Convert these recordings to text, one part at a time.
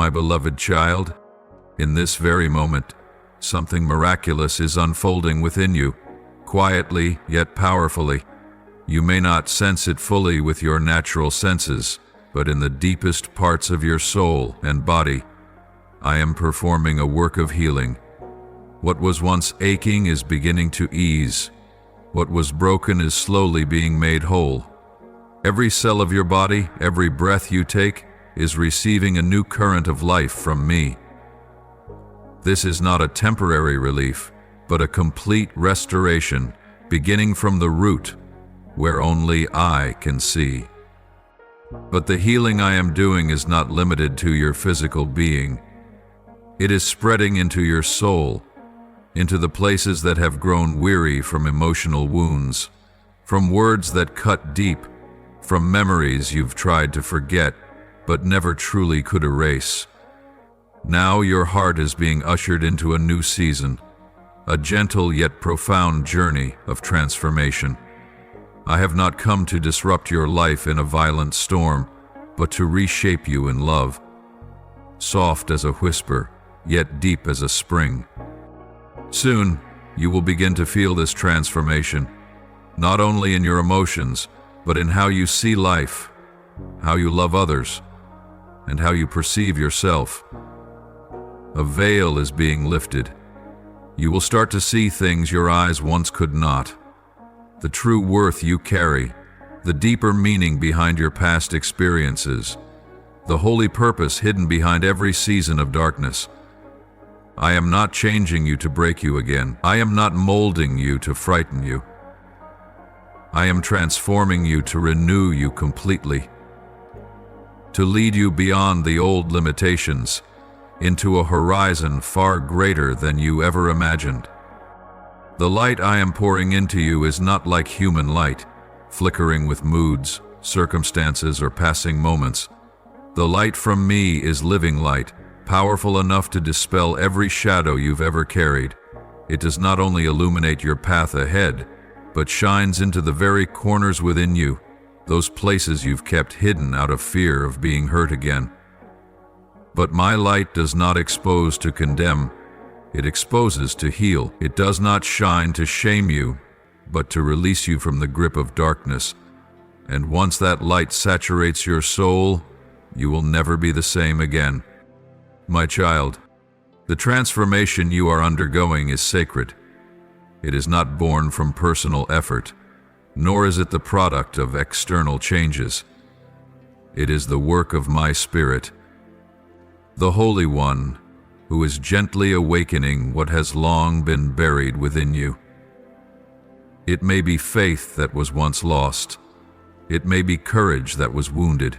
My beloved child, in this very moment, something miraculous is unfolding within you, quietly yet powerfully. You may not sense it fully with your natural senses, but in the deepest parts of your soul and body, I am performing a work of healing. What was once aching is beginning to ease. What was broken is slowly being made whole. Every cell of your body, every breath you take, is receiving a new current of life from me. This is not a temporary relief, but a complete restoration, beginning from the root, where only I can see. But the healing I am doing is not limited to your physical being. It is spreading into your soul, into the places that have grown weary from emotional wounds, from words that cut deep, from memories you've tried to forget, but never truly could erase. Now your heart is being ushered into a new season, a gentle yet profound journey of transformation. I have not come to disrupt your life in a violent storm, but to reshape you in love, soft as a whisper, yet deep as a spring. Soon, you will begin to feel this transformation, not only in your emotions, but in how you see life, how you love others, and how you perceive yourself. A veil is being lifted. You will start to see things your eyes once could not. The true worth you carry, the deeper meaning behind your past experiences, the holy purpose hidden behind every season of darkness. I am not changing you to break you again. I am not molding you to frighten you. I am transforming you to renew you completely, to lead you beyond the old limitations, into a horizon far greater than you ever imagined. The light I am pouring into you is not like human light, flickering with moods, circumstances, or passing moments. The light from me is living light, powerful enough to dispel every shadow you've ever carried. It does not only illuminate your path ahead, but shines into the very corners within you, those places you've kept hidden out of fear of being hurt again. But my light does not expose to condemn. It exposes to heal. It does not shine to shame you, but to release you from the grip of darkness. And once that light saturates your soul, you will never be the same again. My child, the transformation you are undergoing is sacred. It is not born from personal effort, nor is it the product of external changes. It is the work of my Spirit, the Holy One, who is gently awakening what has long been buried within you. It may be faith that was once lost. It may be courage that was wounded.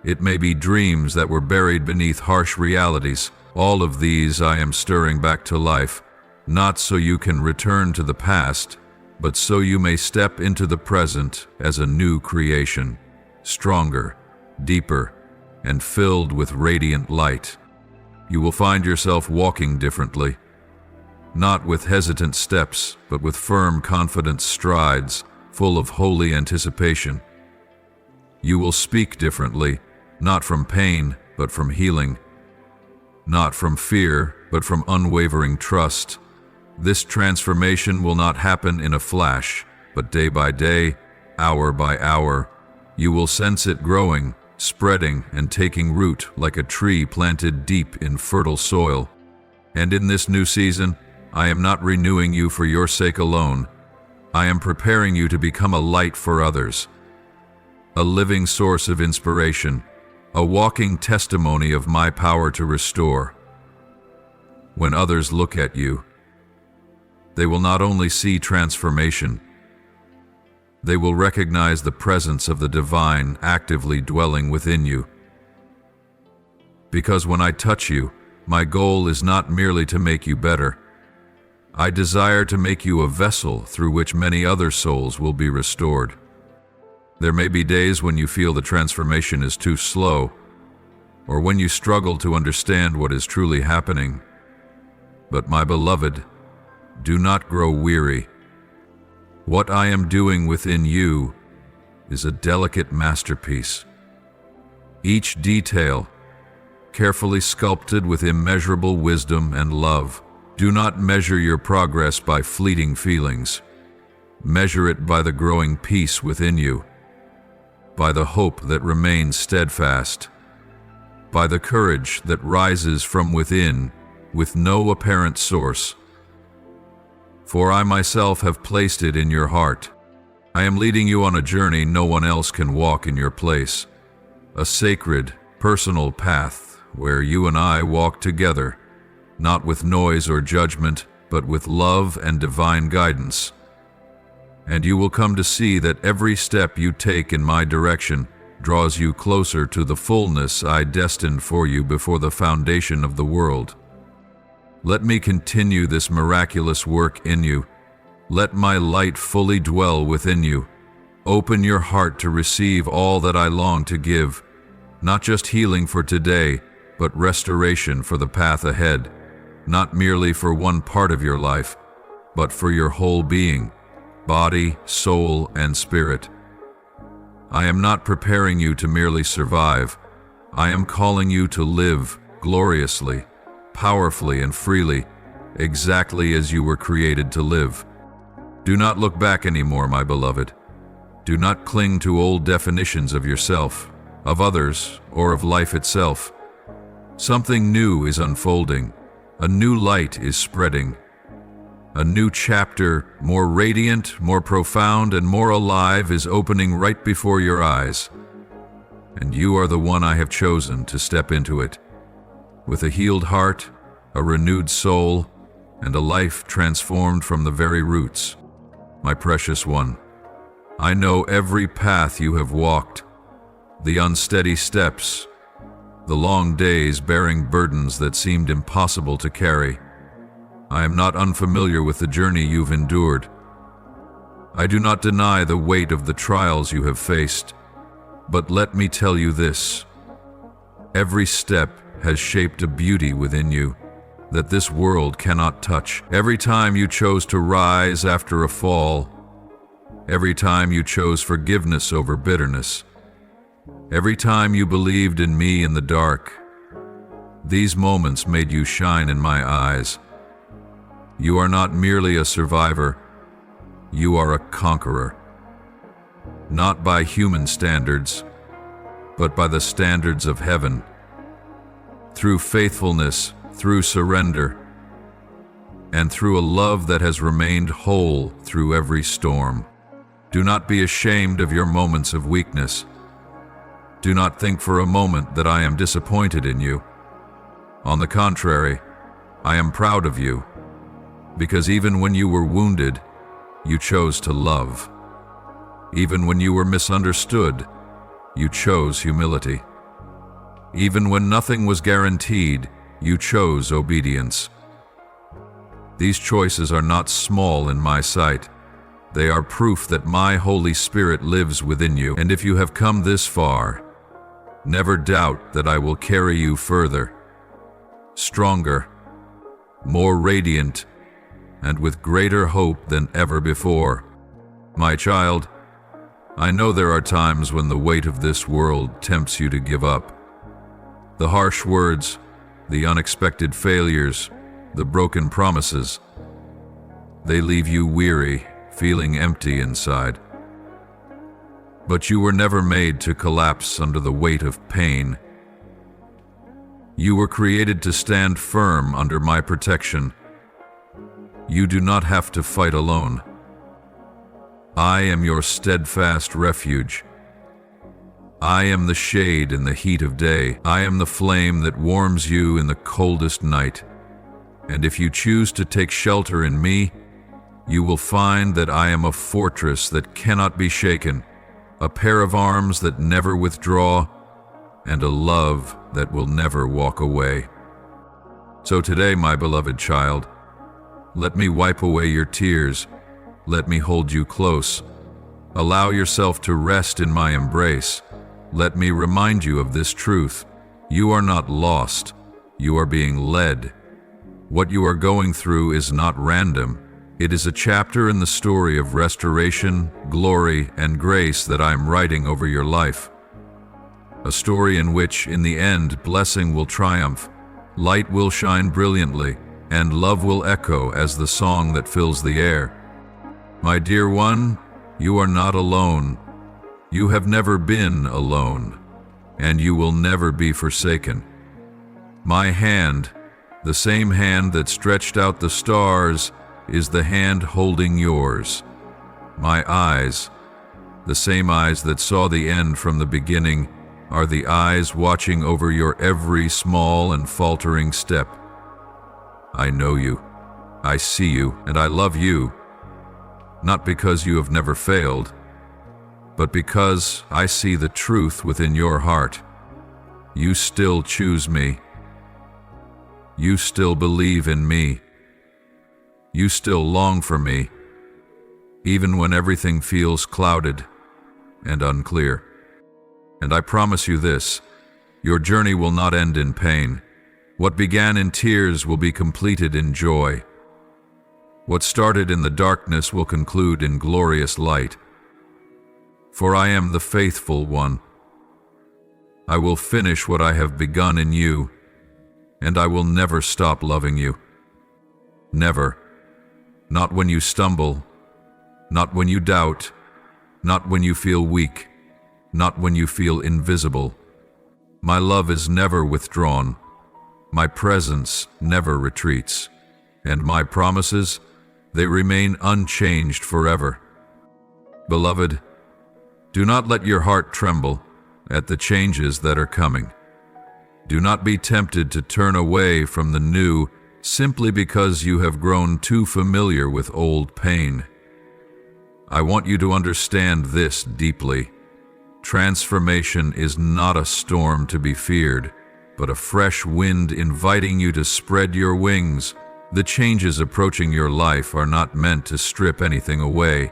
It may be dreams that were buried beneath harsh realities. All of these I am stirring back to life, not so you can return to the past, but so you may step into the present as a new creation, stronger, deeper, and filled with radiant light. You will find yourself walking differently, not with hesitant steps, but with firm, confident strides, full of holy anticipation. You will speak differently, not from pain, but from healing, not from fear, but from unwavering trust. This transformation will not happen in a flash, but day by day, hour by hour. You will sense it growing, spreading, and taking root like a tree planted deep in fertile soil. And in this new season, I am not renewing you for your sake alone. I am preparing you to become a light for others, a living source of inspiration, a walking testimony of my power to restore. When others look at you, they will not only see transformation, they will recognize the presence of the divine actively dwelling within you. Because when I touch you, my goal is not merely to make you better. I desire to make you a vessel through which many other souls will be restored. There may be days when you feel the transformation is too slow, or when you struggle to understand what is truly happening. But my beloved, do not grow weary. What I am doing within you is a delicate masterpiece. Each detail, carefully sculpted with immeasurable wisdom and love. Do not measure your progress by fleeting feelings. Measure it by the growing peace within you, by the hope that remains steadfast, by the courage that rises from within with no apparent source. For I myself have placed it in your heart. I am leading you on a journey no one else can walk in your place, a sacred, personal path where you and I walk together, not with noise or judgment, but with love and divine guidance. And you will come to see that every step you take in my direction draws you closer to the fullness I destined for you before the foundation of the world. Let me continue this miraculous work in you. Let my light fully dwell within you. Open your heart to receive all that I long to give, not just healing for today, but restoration for the path ahead, not merely for one part of your life, but for your whole being, body, soul, and spirit. I am not preparing you to merely survive. I am calling you to live gloriously, powerfully, and freely, exactly as you were created to live. Do not look back anymore, my beloved. Do not cling to old definitions of yourself, of others, or of life itself. Something new is unfolding. A new light is spreading. A new chapter, more radiant, more profound, and more alive, is opening right before your eyes. And you are the one I have chosen to step into it. With a healed heart, a renewed soul, and a life transformed from the very roots. My precious one, I know every path you have walked, the unsteady steps, the long days bearing burdens that seemed impossible to carry. I am not unfamiliar with the journey you've endured. I do not deny the weight of the trials you have faced, but let me tell you this. Every step has shaped a beauty within you that this world cannot touch. Every time you chose to rise after a fall, every time you chose forgiveness over bitterness, every time you believed in me in the dark, these moments made you shine in my eyes. You are not merely a survivor, you are a conqueror. Not by human standards, but by the standards of heaven. Through faithfulness, through surrender, and through a love that has remained whole through every storm. Do not be ashamed of your moments of weakness. Do not think for a moment that I am disappointed in you. On the contrary, I am proud of you, because even when you were wounded, you chose to love. Even when you were misunderstood, you chose humility. Even when nothing was guaranteed, you chose obedience. These choices are not small in my sight. They are proof that my Holy Spirit lives within you, and if you have come this far, never doubt that I will carry you further, stronger, more radiant, and with greater hope than ever before. My child, I know there are times when the weight of this world tempts you to give up. The harsh words, the unexpected failures, the broken promises, they leave you weary, feeling empty inside. But you were never made to collapse under the weight of pain. You were created to stand firm under my protection. You do not have to fight alone. I am your steadfast refuge. I am the shade in the heat of day. I am the flame that warms you in the coldest night. And if you choose to take shelter in me, you will find that I am a fortress that cannot be shaken, a pair of arms that never withdraw, and a love that will never walk away. So today, my beloved child, let me wipe away your tears. Let me hold you close. Allow yourself to rest in my embrace. Let me remind you of this truth. You are not lost. You are being led. What you are going through is not random. It is a chapter in the story of restoration, glory, and grace that I am writing over your life. a story in which, in the end, blessing will triumph, light will shine brilliantly, and love will echo as the song that fills the air. My dear one, you are not alone. You have never been alone, and you will never be forsaken. My hand, the same hand that stretched out the stars, is the hand holding yours. My eyes, the same eyes that saw the end from the beginning, are the eyes watching over your every small and faltering step. I know you, I see you, and I love you, not because you have never failed, but because I see the truth within your heart. You still choose me. You still believe in me. You still long for me, even when everything feels clouded and unclear. And I promise you this, your journey will not end in pain. What began in tears will be completed in joy. What started in the darkness will conclude in glorious light. For I am the faithful one. I will finish what I have begun in you, and I will never stop loving you. Never. Not when you stumble, not when you doubt, not when you feel weak, not when you feel invisible. My love is never withdrawn. My presence never retreats. And my promises, they remain unchanged forever. Beloved, do not let your heart tremble at the changes that are coming. Do not be tempted to turn away from the new simply because you have grown too familiar with old pain. I want you to understand this deeply. Transformation is not a storm to be feared, but a fresh wind inviting you to spread your wings. The changes approaching your life are not meant to strip anything away,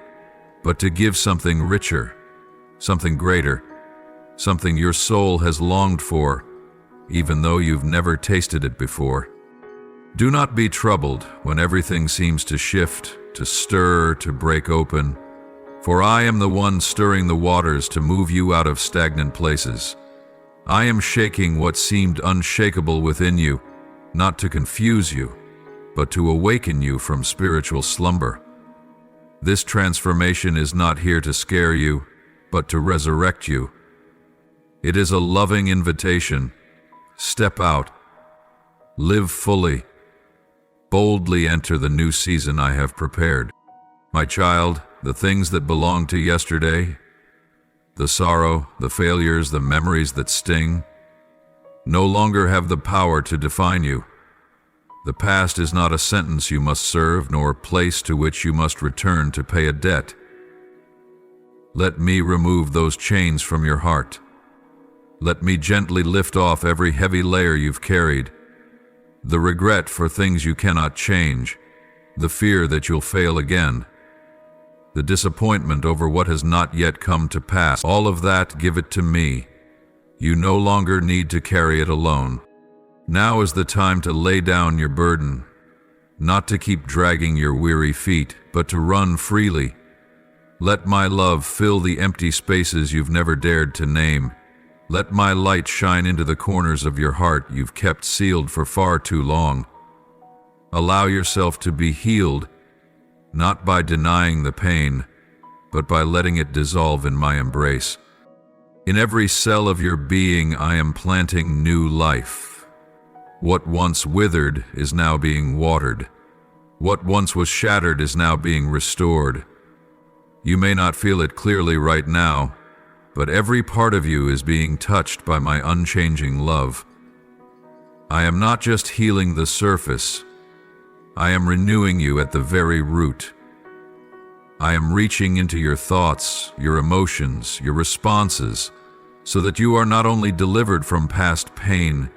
but to give something richer, something greater, something your soul has longed for, even though you've never tasted it before. Do not be troubled when everything seems to shift, to stir, to break open, for I am the one stirring the waters to move you out of stagnant places. I am shaking what seemed unshakable within you, not to confuse you, but to awaken you from spiritual slumber. This transformation is not here to scare you, but to resurrect you. It is a loving invitation. Step out. Live fully. Boldly enter the new season I have prepared. My child, the things that belong to yesterday, the sorrow, the failures, the memories that sting, no longer have the power to define you. The past is not a sentence you must serve, nor a place to which you must return to pay a debt. Let me remove those chains from your heart. Let me gently lift off every heavy layer you've carried. The regret for things you cannot change, the fear that you'll fail again, the disappointment over what has not yet come to pass, all of that, give it to me. You no longer need to carry it alone. Now is the time to lay down your burden, not to keep dragging your weary feet, but to run freely. Let my love fill the empty spaces you've never dared to name. Let my light shine into the corners of your heart you've kept sealed for far too long. Allow yourself to be healed, not by denying the pain, but by letting it dissolve in my embrace. In every cell of your being, I am planting new life. What once withered is now being watered. What once was shattered is now being restored. You may not feel it clearly right now, but every part of you is being touched by my unchanging love. I am not just healing the surface. I am renewing you at the very root. I am reaching into your thoughts, your emotions, your responses, so that you are not only delivered from past pain,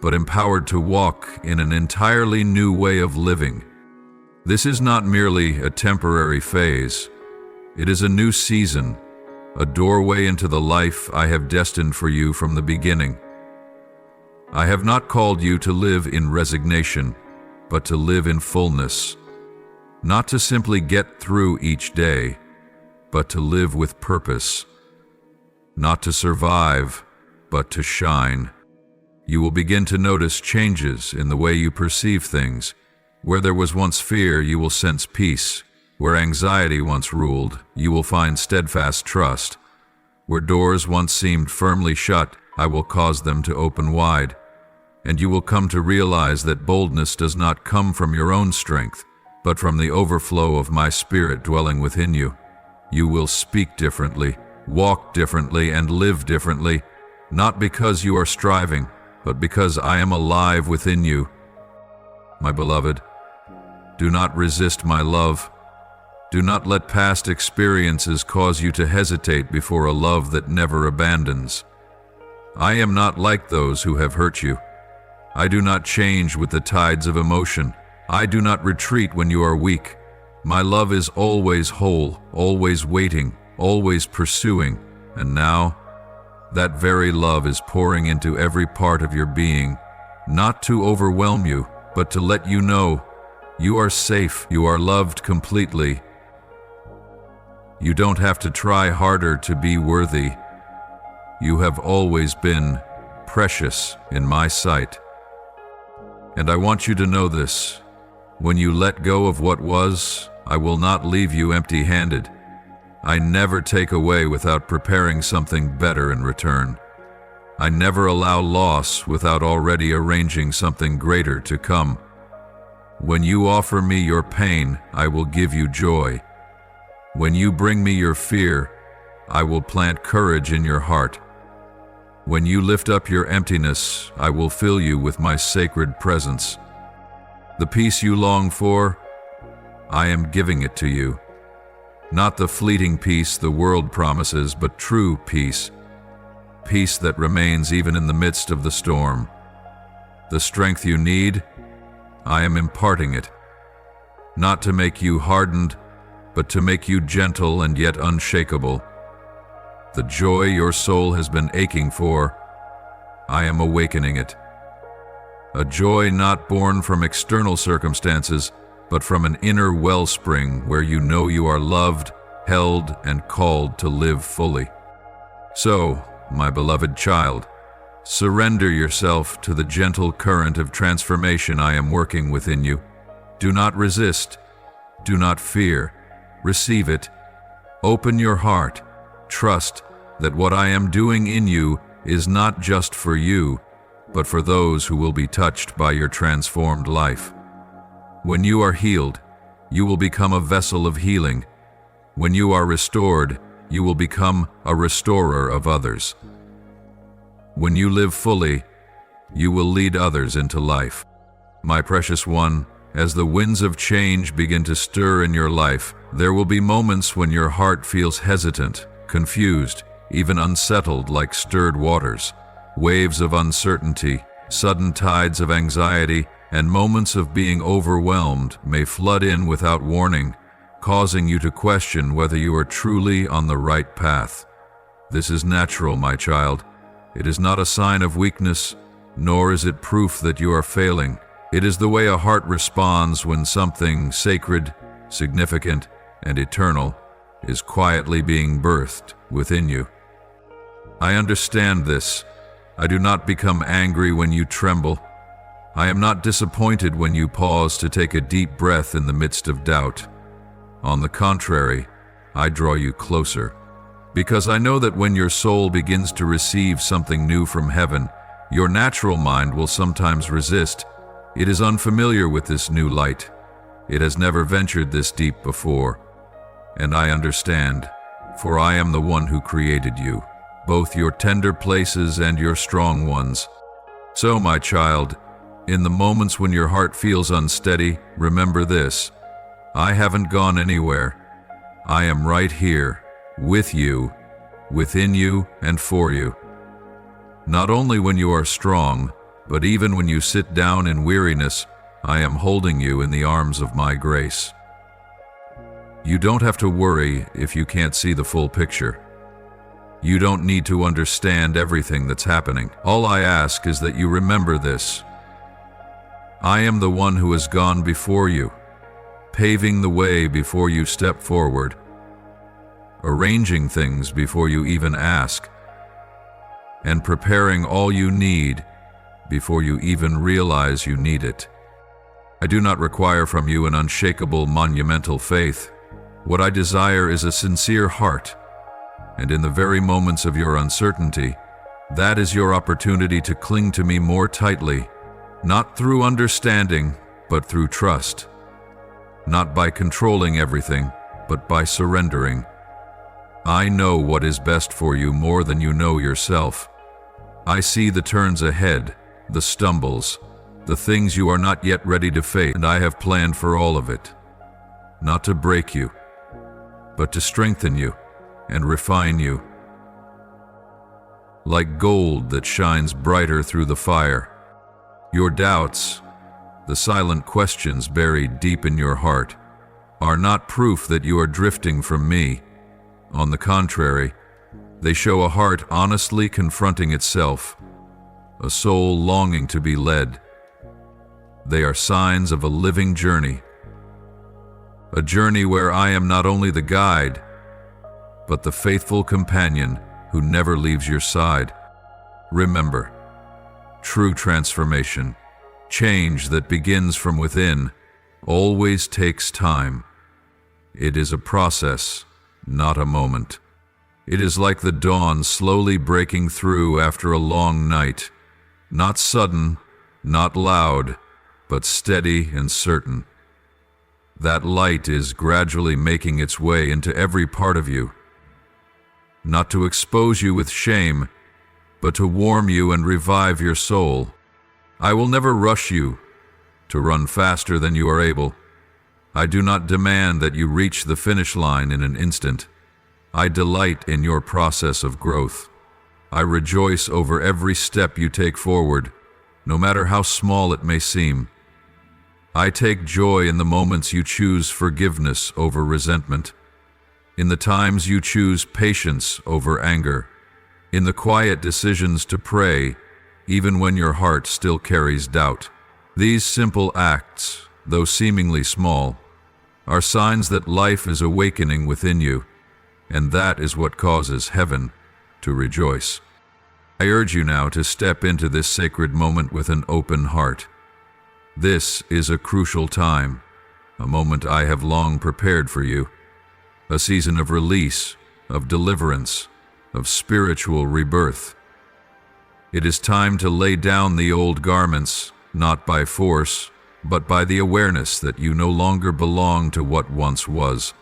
but empowered to walk in an entirely new way of living. This is not merely a temporary phase. It is a new season, a doorway into the life I have destined for you from the beginning. I have not called you to live in resignation, but to live in fullness. Not to simply get through each day, but to live with purpose. Not to survive, but to shine. You will begin to notice changes in the way you perceive things. Where there was once fear, you will sense peace. Where anxiety once ruled, you will find steadfast trust. Where doors once seemed firmly shut, I will cause them to open wide. And you will come to realize that boldness does not come from your own strength, but from the overflow of my Spirit dwelling within you. You will speak differently, walk differently, and live differently, not because you are striving, but because I am alive within you. My beloved, do not resist my love. Do not let past experiences cause you to hesitate before a love that never abandons. I am not like those who have hurt you. I do not change with the tides of emotion. I do not retreat when you are weak. My love is always whole, always waiting, always pursuing, and now, that very love is pouring into every part of your being, not to overwhelm you, but to let you know you are safe, you are loved completely. You don't have to try harder to be worthy. You have always been precious in my sight. And I want you to know this. When you let go of what was, I will not leave you empty-handed. I never take away without preparing something better in return. I never allow loss without already arranging something greater to come. When you offer me your pain, I will give you joy. When you bring me your fear, I will plant courage in your heart. When you lift up your emptiness, I will fill you with my sacred presence. The peace you long for, I am giving it to you. Not the fleeting peace the world promises, but true peace. Peace that remains even in the midst of the storm. The strength you need, I am imparting it. Not to make you hardened, but to make you gentle and yet unshakable. The joy your soul has been aching for, I am awakening it. A joy not born from external circumstances, but from an inner wellspring where you know you are loved, held, and called to live fully. So, my beloved child, surrender yourself to the gentle current of transformation I am working within you. Do not resist. Do not fear. Receive it. Open your heart. Trust that what I am doing in you is not just for you, but for those who will be touched by your transformed life. When you are healed, you will become a vessel of healing. When you are restored, you will become a restorer of others. When you live fully, you will lead others into life. My precious one, as the winds of change begin to stir in your life, there will be moments when your heart feels hesitant, confused, even unsettled like stirred waters. Waves of uncertainty, sudden tides of anxiety, and moments of being overwhelmed may flood in without warning, causing you to question whether you are truly on the right path. This is natural, my child. It is not a sign of weakness, nor is it proof that you are failing. It is the way a heart responds when something sacred, significant, and eternal is quietly being birthed within you. I understand this. I do not become angry when you tremble. I am not disappointed when you pause to take a deep breath in the midst of doubt. On the contrary, I draw you closer, because I know that when your soul begins to receive something new from heaven, your natural mind will sometimes resist. It is unfamiliar with this new light. It has never ventured this deep before. And I understand, for I am the one who created you, both your tender places and your strong ones. So, my child, in the moments when your heart feels unsteady, remember this: I haven't gone anywhere. I am right here, with you, within you, and for you. Not only when you are strong, but even when you sit down in weariness, I am holding you in the arms of my grace. You don't have to worry if you can't see the full picture. You don't need to understand everything that's happening. All I ask is that you remember this. I am the one who has gone before you, paving the way before you step forward, arranging things before you even ask. and preparing all you need before you even realize you need it. I do not require from you an unshakable, monumental faith. What I desire is a sincere heart, and in the very moments of your uncertainty, that is your opportunity to cling to me more tightly, not through understanding, but through trust. Not by controlling everything, but by surrendering. I know what is best for you more than you know yourself. I see the turns ahead, the stumbles, the things you are not yet ready to face, and I have planned for all of it. Not to break you, but to strengthen you and refine you. Like gold that shines brighter through the fire, your doubts, the silent questions buried deep in your heart, are not proof that you are drifting from me. On the contrary, they show a heart honestly confronting itself, a soul longing to be led. They are signs of a living journey, a journey where I am not only the guide, but the faithful companion who never leaves your side. Remember, true transformation, change that begins from within, always takes time. It is a process, not a moment. It is like the dawn slowly breaking through after a long night, not sudden, not loud, but steady and certain. That light is gradually making its way into every part of you, not to expose you with shame, but to warm you and revive your soul. I will never rush you to run faster than you are able. I do not demand that you reach the finish line in an instant. I delight in your process of growth. I rejoice over every step you take forward, no matter how small it may seem. I take joy in the moments you choose forgiveness over resentment, in the times you choose patience over anger, in the quiet decisions to pray, even when your heart still carries doubt. These simple acts, though seemingly small, are signs that life is awakening within you, and that is what causes heaven to rejoice. I urge you now to step into this sacred moment with an open heart. This is a crucial time, a moment I have long prepared for you, a season of release, of deliverance, of spiritual rebirth. It is time to lay down the old garments, not by force, but by the awareness that you no longer belong to what once was.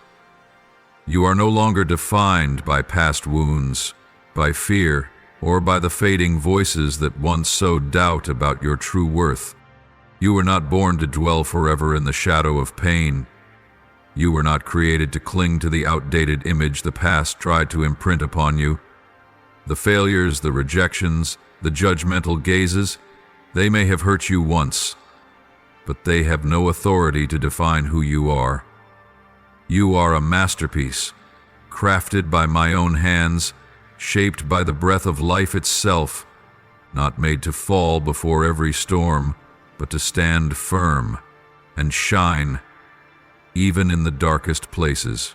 You are no longer defined by past wounds, by fear, or by the fading voices that once sowed doubt about your true worth. You were not born to dwell forever in the shadow of pain. You were not created to cling to the outdated image the past tried to imprint upon you. The failures, the rejections, the judgmental gazes, they may have hurt you once, but they have no authority to define who you are. You are a masterpiece, crafted by my own hands, shaped by the breath of life itself, not made to fall before every storm, but to stand firm and shine, even in the darkest places.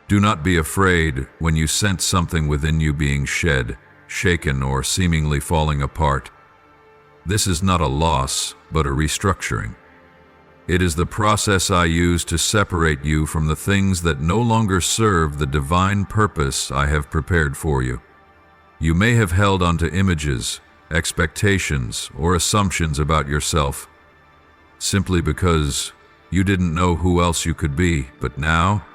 Do not be afraid when you sense something within you being shed, shaken, or seemingly falling apart. This is not a loss, but a restructuring. It is the process I use to separate you from the things that no longer serve the divine purpose I have prepared for you. You may have held onto images, expectations, or assumptions about yourself, simply because you didn't know who else you could be, but now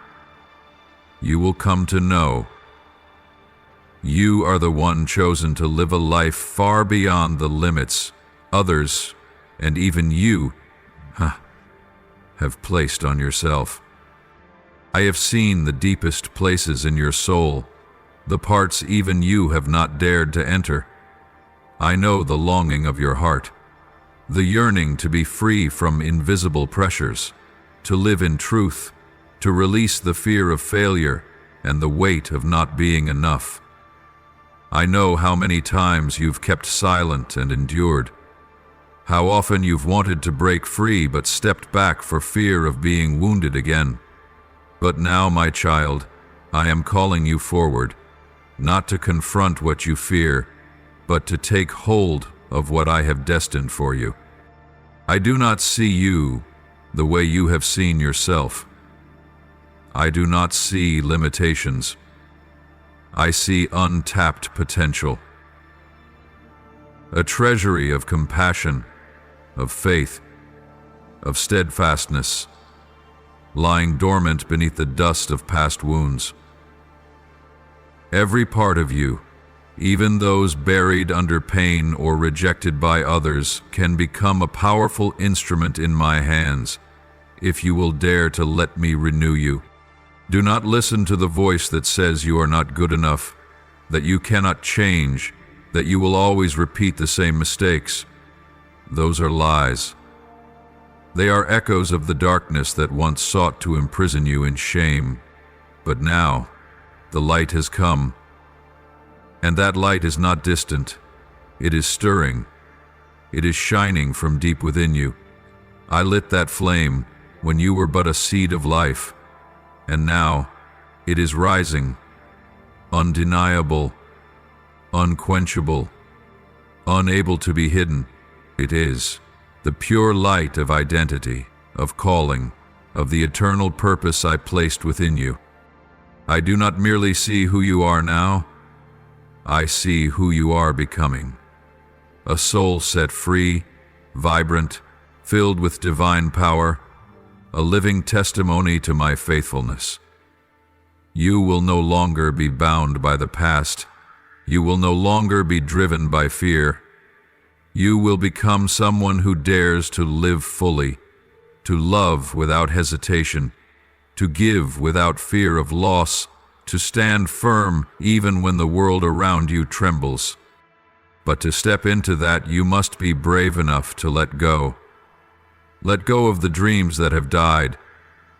you will come to know. You are the one chosen to live a life far beyond the limits others, and even you, have placed on yourself. I have seen the deepest places in your soul, the parts even you have not dared to enter. I know the longing of your heart, the yearning to be free from invisible pressures, to live in truth, to release the fear of failure and the weight of not being enough. I know how many times you've kept silent and endured, how often you've wanted to break free but stepped back for fear of being wounded again. But now, my child, I am calling you forward, not to confront what you fear, but to take hold of what I have destined for you. I do not see you the way you have seen yourself. I do not see limitations. I see untapped potential. A treasury of compassion, of faith, of steadfastness, lying dormant beneath the dust of past wounds. Every part of you, even those buried under pain or rejected by others, can become a powerful instrument in my hands, if you will dare to let me renew you. Do not listen to the voice that says you are not good enough, that you cannot change, that you will always repeat the same mistakes. Those are lies. They are echoes of the darkness that once sought to imprison you in shame. But now, the light has come. And that light is not distant. It is stirring. It is shining from deep within you. I lit that flame when you were but a seed of life. And now, it is rising, undeniable, unquenchable, unable to be hidden. It is the pure light of identity, of calling, of the eternal purpose I placed within you. I do not merely see who you are now, I see who you are becoming. A soul set free, vibrant, filled with divine power, a living testimony to my faithfulness. You will no longer be bound by the past. You will no longer be driven by fear. You will become someone who dares to live fully, to love without hesitation, to give without fear of loss, to stand firm even when the world around you trembles. But to step into that, you must be brave enough to let go. Let go of the dreams that have died.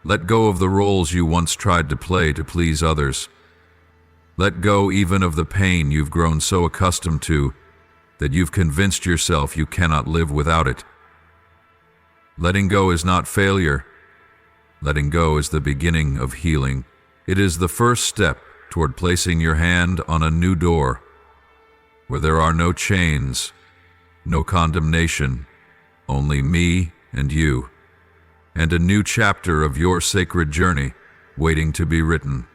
Let go of the roles you once tried to play to please others. Let go even of the pain you've grown so accustomed to that you've convinced yourself you cannot live without it. Letting go is not failure. Letting go is the beginning of healing. It is the first step toward placing your hand on a new door, where there are no chains, no condemnation, only me and you, and a new chapter of your sacred journey waiting to be written.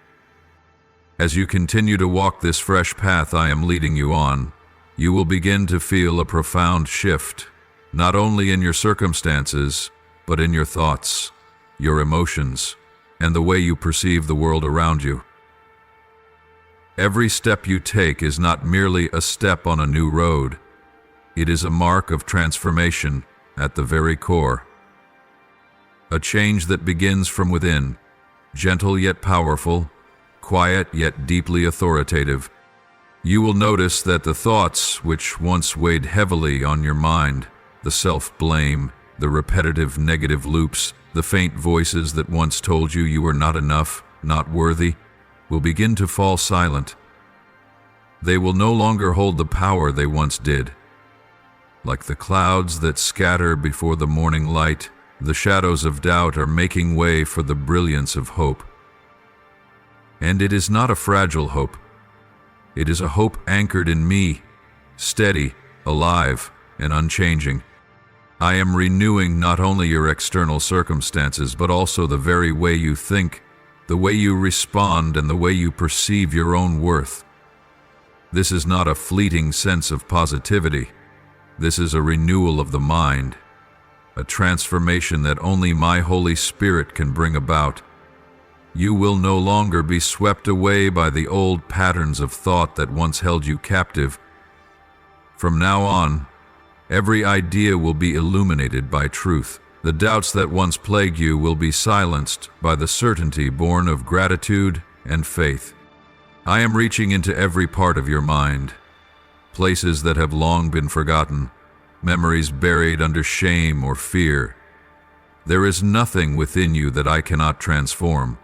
As you continue to walk this fresh path I am leading you on, you will begin to feel a profound shift, not only in your circumstances, but in your thoughts, your emotions, and the way you perceive the world around you. Every step you take is not merely a step on a new road. It is a mark of transformation at the very core. A change that begins from within, gentle yet powerful, quiet yet deeply authoritative. You will notice that the thoughts which once weighed heavily on your mind, the self-blame, the repetitive negative loops, the faint voices that once told you were not enough, not worthy, will begin to fall silent. They will no longer hold the power they once did. Like the clouds that scatter before the morning light, the shadows of doubt are making way for the brilliance of hope. And it is not a fragile hope. It is a hope anchored in me, steady, alive, and unchanging. I am renewing not only your external circumstances, but also the very way you think, the way you respond, and the way you perceive your own worth. This is not a fleeting sense of positivity. This is a renewal of the mind, a transformation that only my Holy Spirit can bring about. You will no longer be swept away by the old patterns of thought that once held you captive. From now on, every idea will be illuminated by truth. The doubts that once plagued you will be silenced by the certainty born of gratitude and faith. I am reaching into every part of your mind, places that have long been forgotten, memories buried under shame or fear. There is nothing within you that I cannot transform.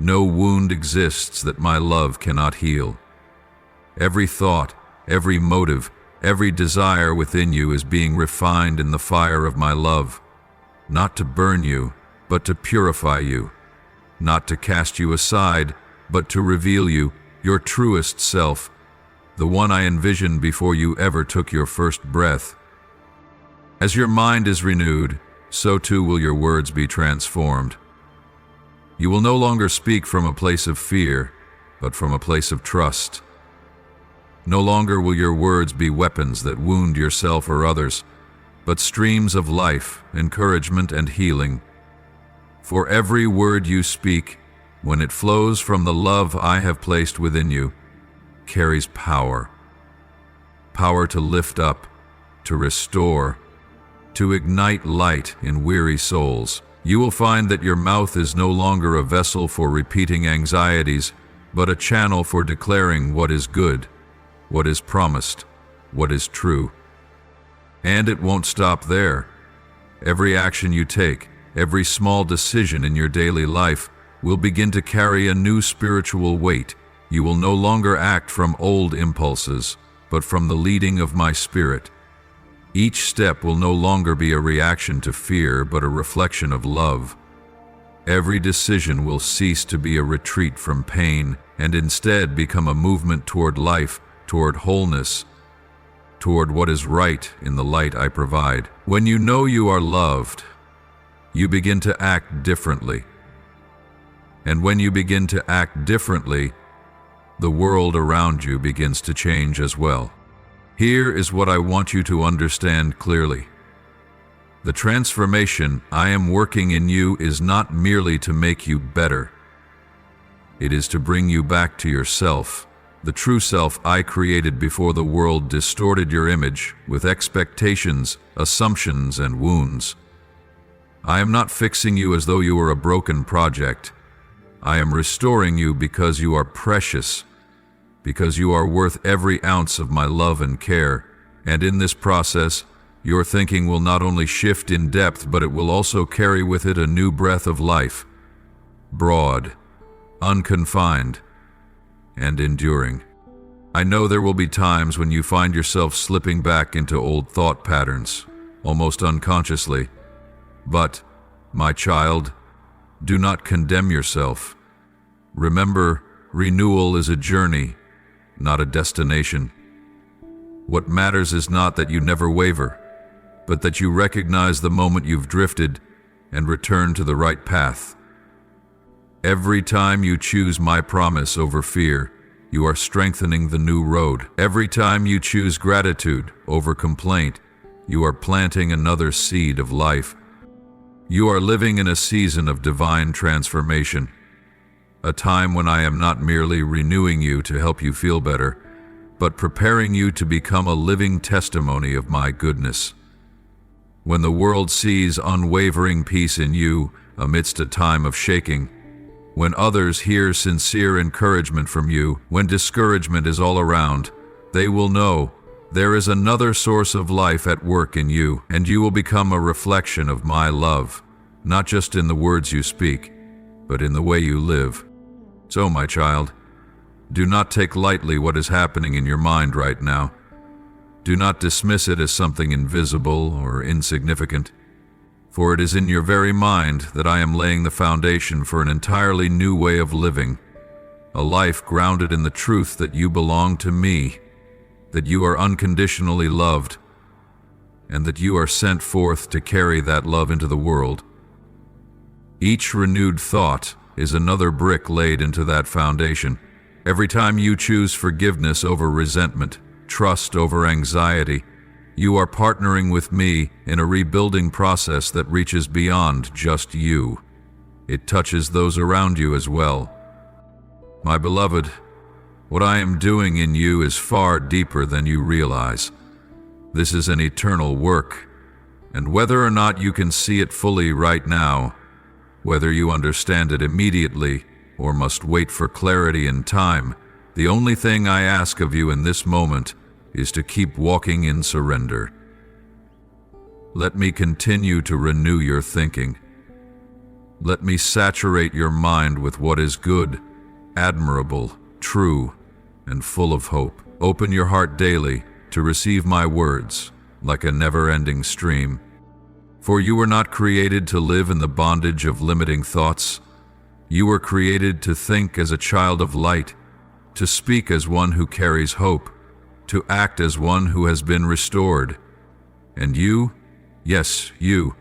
No wound exists that my love cannot heal. Every thought, every motive, every desire within you is being refined in the fire of my love, not to burn you, but to purify you, not to cast you aside, but to reveal you, your truest self, the one I envisioned before you ever took your first breath. As your mind is renewed, so too will your words be transformed. You will no longer speak from a place of fear, but from a place of trust. No longer will your words be weapons that wound yourself or others, but streams of life, encouragement, and healing. For every word you speak, when it flows from the love I have placed within you, carries power. Power to lift up, to restore, to ignite light in weary souls. You will find that your mouth is no longer a vessel for repeating anxieties, but a channel for declaring what is good, what is promised, what is true. And it won't stop there. Every action you take, every small decision in your daily life will begin to carry a new spiritual weight. You will no longer act from old impulses, but from the leading of my Spirit. Each step will no longer be a reaction to fear, but a reflection of love. Every decision will cease to be a retreat from pain and instead become a movement toward life, toward wholeness, toward what is right in the light I provide. When you know you are loved, you begin to act differently. And when you begin to act differently, the world around you begins to change as well. Here is what I want you to understand clearly. The transformation I am working in you is not merely to make you better. It is to bring you back to yourself, the true self I created before the world distorted your image with expectations, assumptions, and wounds. I am not fixing you as though you were a broken project. I am restoring you because you are precious, because you are worth every ounce of my love and care. And in this process, your thinking will not only shift in depth, but it will also carry with it a new breath of life, broad, unconfined, and enduring. I know there will be times when you find yourself slipping back into old thought patterns, almost unconsciously. But, my child, do not condemn yourself. Remember, renewal is a journey, not a destination. What matters is not that you never waver, but that you recognize the moment you've drifted and return to the right path. Every time you choose my promise over fear, you are strengthening the new road. Every time you choose gratitude over complaint, you are planting another seed of life. You are living in a season of divine transformation, a time when I am not merely renewing you to help you feel better, but preparing you to become a living testimony of my goodness. When the world sees unwavering peace in you amidst a time of shaking, when others hear sincere encouragement from you, when discouragement is all around, they will know there is another source of life at work in you, and you will become a reflection of my love, not just in the words you speak, but in the way you live. So, my child, do not take lightly what is happening in your mind right now. Do not dismiss it as something invisible or insignificant, for it is in your very mind that I am laying the foundation for an entirely new way of living, a life grounded in the truth that you belong to me, that you are unconditionally loved, and that you are sent forth to carry that love into the world. Each renewed thought is another brick laid into that foundation. Every time you choose forgiveness over resentment, trust over anxiety, you are partnering with me in a rebuilding process that reaches beyond just you. It touches those around you as well. My beloved, what I am doing in you is far deeper than you realize. This is an eternal work, and whether or not you can see it fully right now, whether you understand it immediately or must wait for clarity in time, the only thing I ask of you in this moment is to keep walking in surrender. Let me continue to renew your thinking. Let me saturate your mind with what is good, admirable, true, and full of hope. Open your heart daily to receive my words like a never-ending stream. For you were not created to live in the bondage of limiting thoughts. You were created to think as a child of light, to speak as one who carries hope, to act as one who has been restored. And you, yes, you,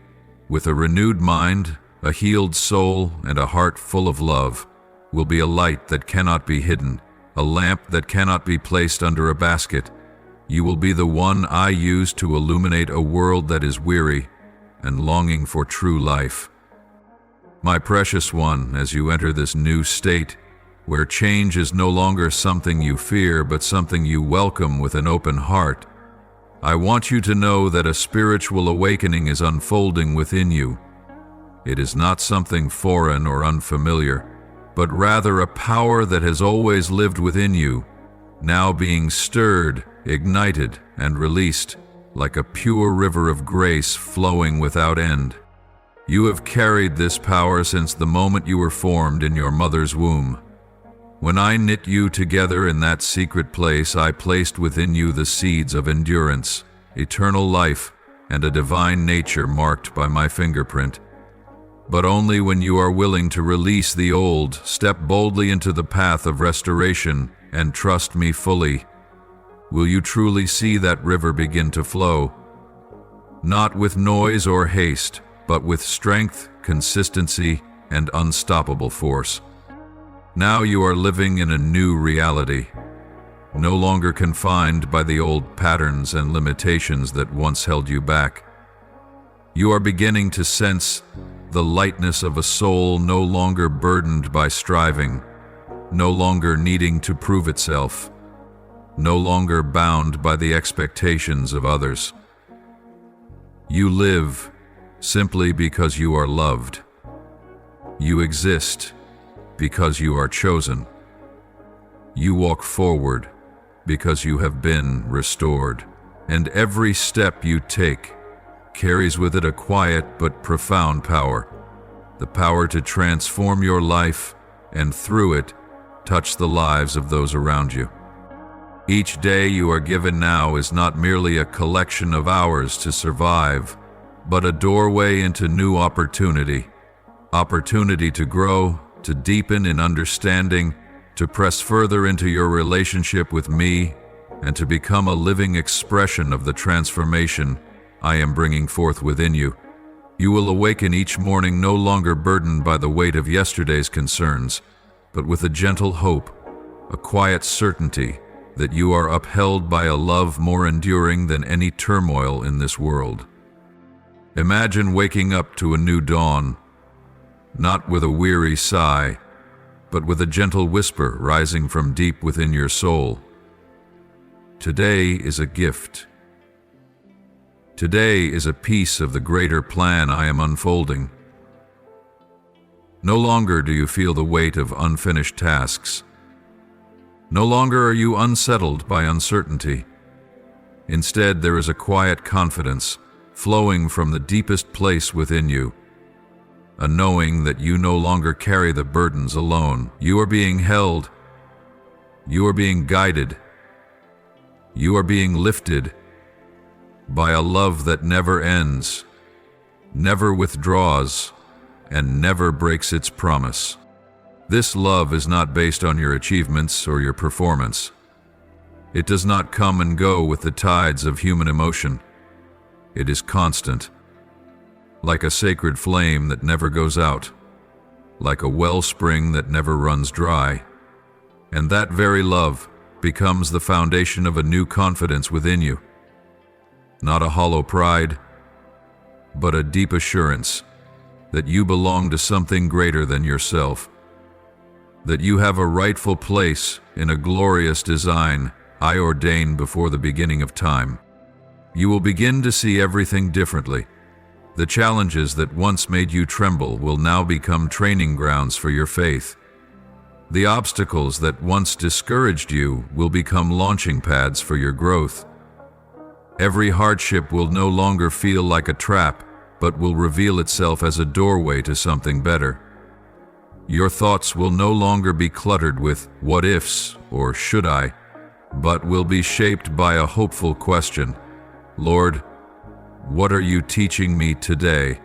with a renewed mind, a healed soul, and a heart full of love, will be a light that cannot be hidden, a lamp that cannot be placed under a basket. You will be the one I use to illuminate a world that is weary and longing for true life. My precious one, as you enter this new state, where change is no longer something you fear, but something you welcome with an open heart, I want you to know that a spiritual awakening is unfolding within you. It is not something foreign or unfamiliar, but rather a power that has always lived within you, now being stirred, ignited, and released, like a pure river of grace flowing without end. You have carried this power since the moment you were formed in your mother's womb. When I knit you together in that secret place, I placed within you the seeds of endurance, eternal life, and a divine nature marked by my fingerprint. But only when you are willing to release the old, step boldly into the path of restoration, and trust me fully, will you truly see that river begin to flow. Not with noise or haste, but with strength, consistency, and unstoppable force. Now you are living in a new reality, no longer confined by the old patterns and limitations that once held you back. You are beginning to sense the lightness of a soul no longer burdened by striving, no longer needing to prove itself, no longer bound by the expectations of others. You live simply because you are loved. You exist because you are chosen. You walk forward because you have been restored. And every step you take carries with it a quiet but profound power, the power to transform your life and through it, touch the lives of those around you. Each day you are given now is not merely a collection of hours to survive, but a doorway into new opportunity to grow, to deepen in understanding, to press further into your relationship with me, and to become a living expression of the transformation I am bringing forth within you. You will awaken each morning no longer burdened by the weight of yesterday's concerns, but with a gentle hope, a quiet certainty that you are upheld by a love more enduring than any turmoil in this world. Imagine waking up to a new dawn, not with a weary sigh, but with a gentle whisper rising from deep within your soul. Today is a gift. Today is a piece of the greater plan I am unfolding. No longer do you feel the weight of unfinished tasks. No longer are you unsettled by uncertainty. Instead, there is a quiet confidence flowing from the deepest place within you, a knowing that you no longer carry the burdens alone. You are being held. You are being guided. You are being lifted by a love that never ends, never withdraws, and never breaks its promise. This love is not based on your achievements or your performance. It does not come and go with the tides of human emotion. It is constant, like a sacred flame that never goes out, like a wellspring that never runs dry. And that very love becomes the foundation of a new confidence within you. Not a hollow pride, but a deep assurance that you belong to something greater than yourself, that you have a rightful place in a glorious design I ordained before the beginning of time. You will begin to see everything differently. The challenges that once made you tremble will now become training grounds for your faith. The obstacles that once discouraged you will become launching pads for your growth. Every hardship will no longer feel like a trap, but will reveal itself as a doorway to something better. Your thoughts will no longer be cluttered with what ifs or should I, but will be shaped by a hopeful question. Lord, what are you teaching me today?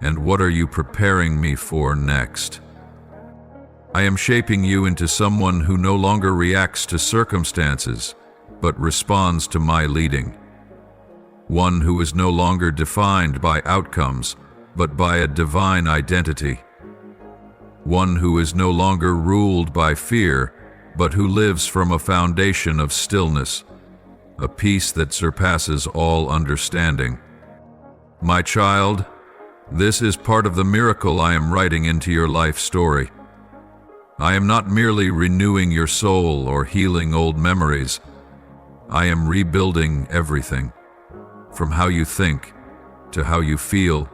And what are you preparing me for next? I am shaping you into someone who no longer reacts to circumstances, but responds to my leading. One who is no longer defined by outcomes, but by a divine identity. One who is no longer ruled by fear, but who lives from a foundation of stillness, a peace that surpasses all understanding. My child, this is part of the miracle I am writing into your life story. I am not merely renewing your soul or healing old memories. I am rebuilding everything, from how you think, to how you feel,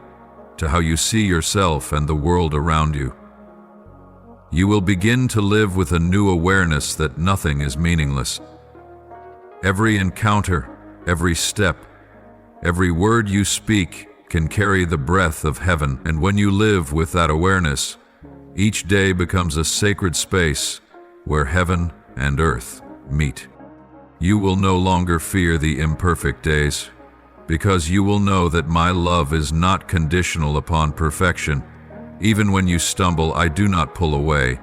to how you see yourself and the world around you. You will begin to live with a new awareness that nothing is meaningless. Every encounter, every step, every word you speak can carry the breath of heaven, and when you live with that awareness, each day becomes a sacred space where heaven and earth meet. You will no longer fear the imperfect days, because you will know that my love is not conditional upon perfection. Even when you stumble, I do not pull away.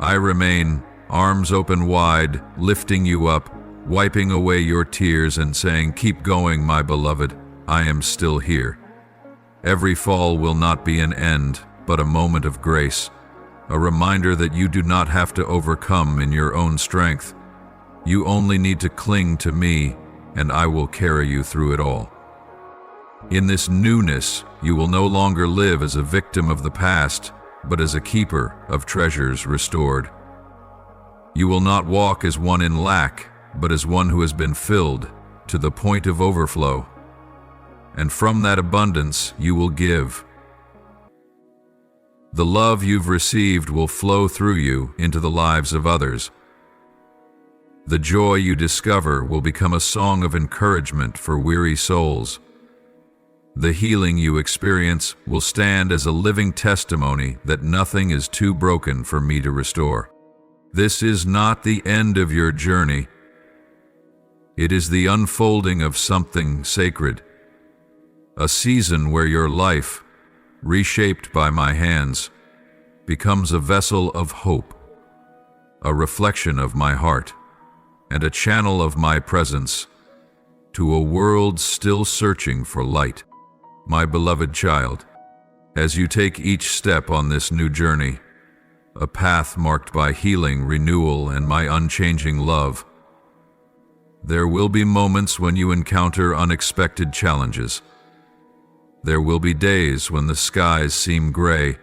I remain, arms open wide, lifting you up, wiping away your tears and saying, "Keep going, my beloved, I am still here." Every fall will not be an end, but a moment of grace, a reminder that you do not have to overcome in your own strength. You only need to cling to me, and I will carry you through it all. In this newness, you will no longer live as a victim of the past, but as a keeper of treasures restored. You will not walk as one in lack, but as one who has been filled to the point of overflow. And from that abundance, you will give. The love you've received will flow through you into the lives of others. The joy you discover will become a song of encouragement for weary souls. The healing you experience will stand as a living testimony that nothing is too broken for me to restore. This is not the end of your journey. It is the unfolding of something sacred, a season where your life, reshaped by my hands, becomes a vessel of hope, a reflection of my heart, and a channel of my presence to a world still searching for light. My beloved child, as you take each step on this new journey, a path marked by healing, renewal, and my unchanging love, there will be moments when you encounter unexpected challenges. There will be days when the skies seem gray,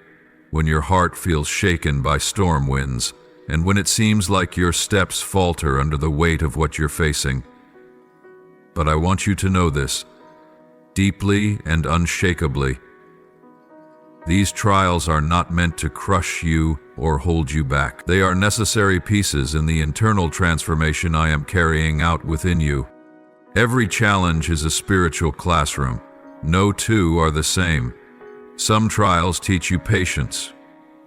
when your heart feels shaken by storm winds, and when it seems like your steps falter under the weight of what you're facing. But I want you to know this, deeply and unshakably. These trials are not meant to crush you or hold you back. They are necessary pieces in the internal transformation I am carrying out within you. Every challenge is a spiritual classroom. No two are the same. Some trials teach you patience.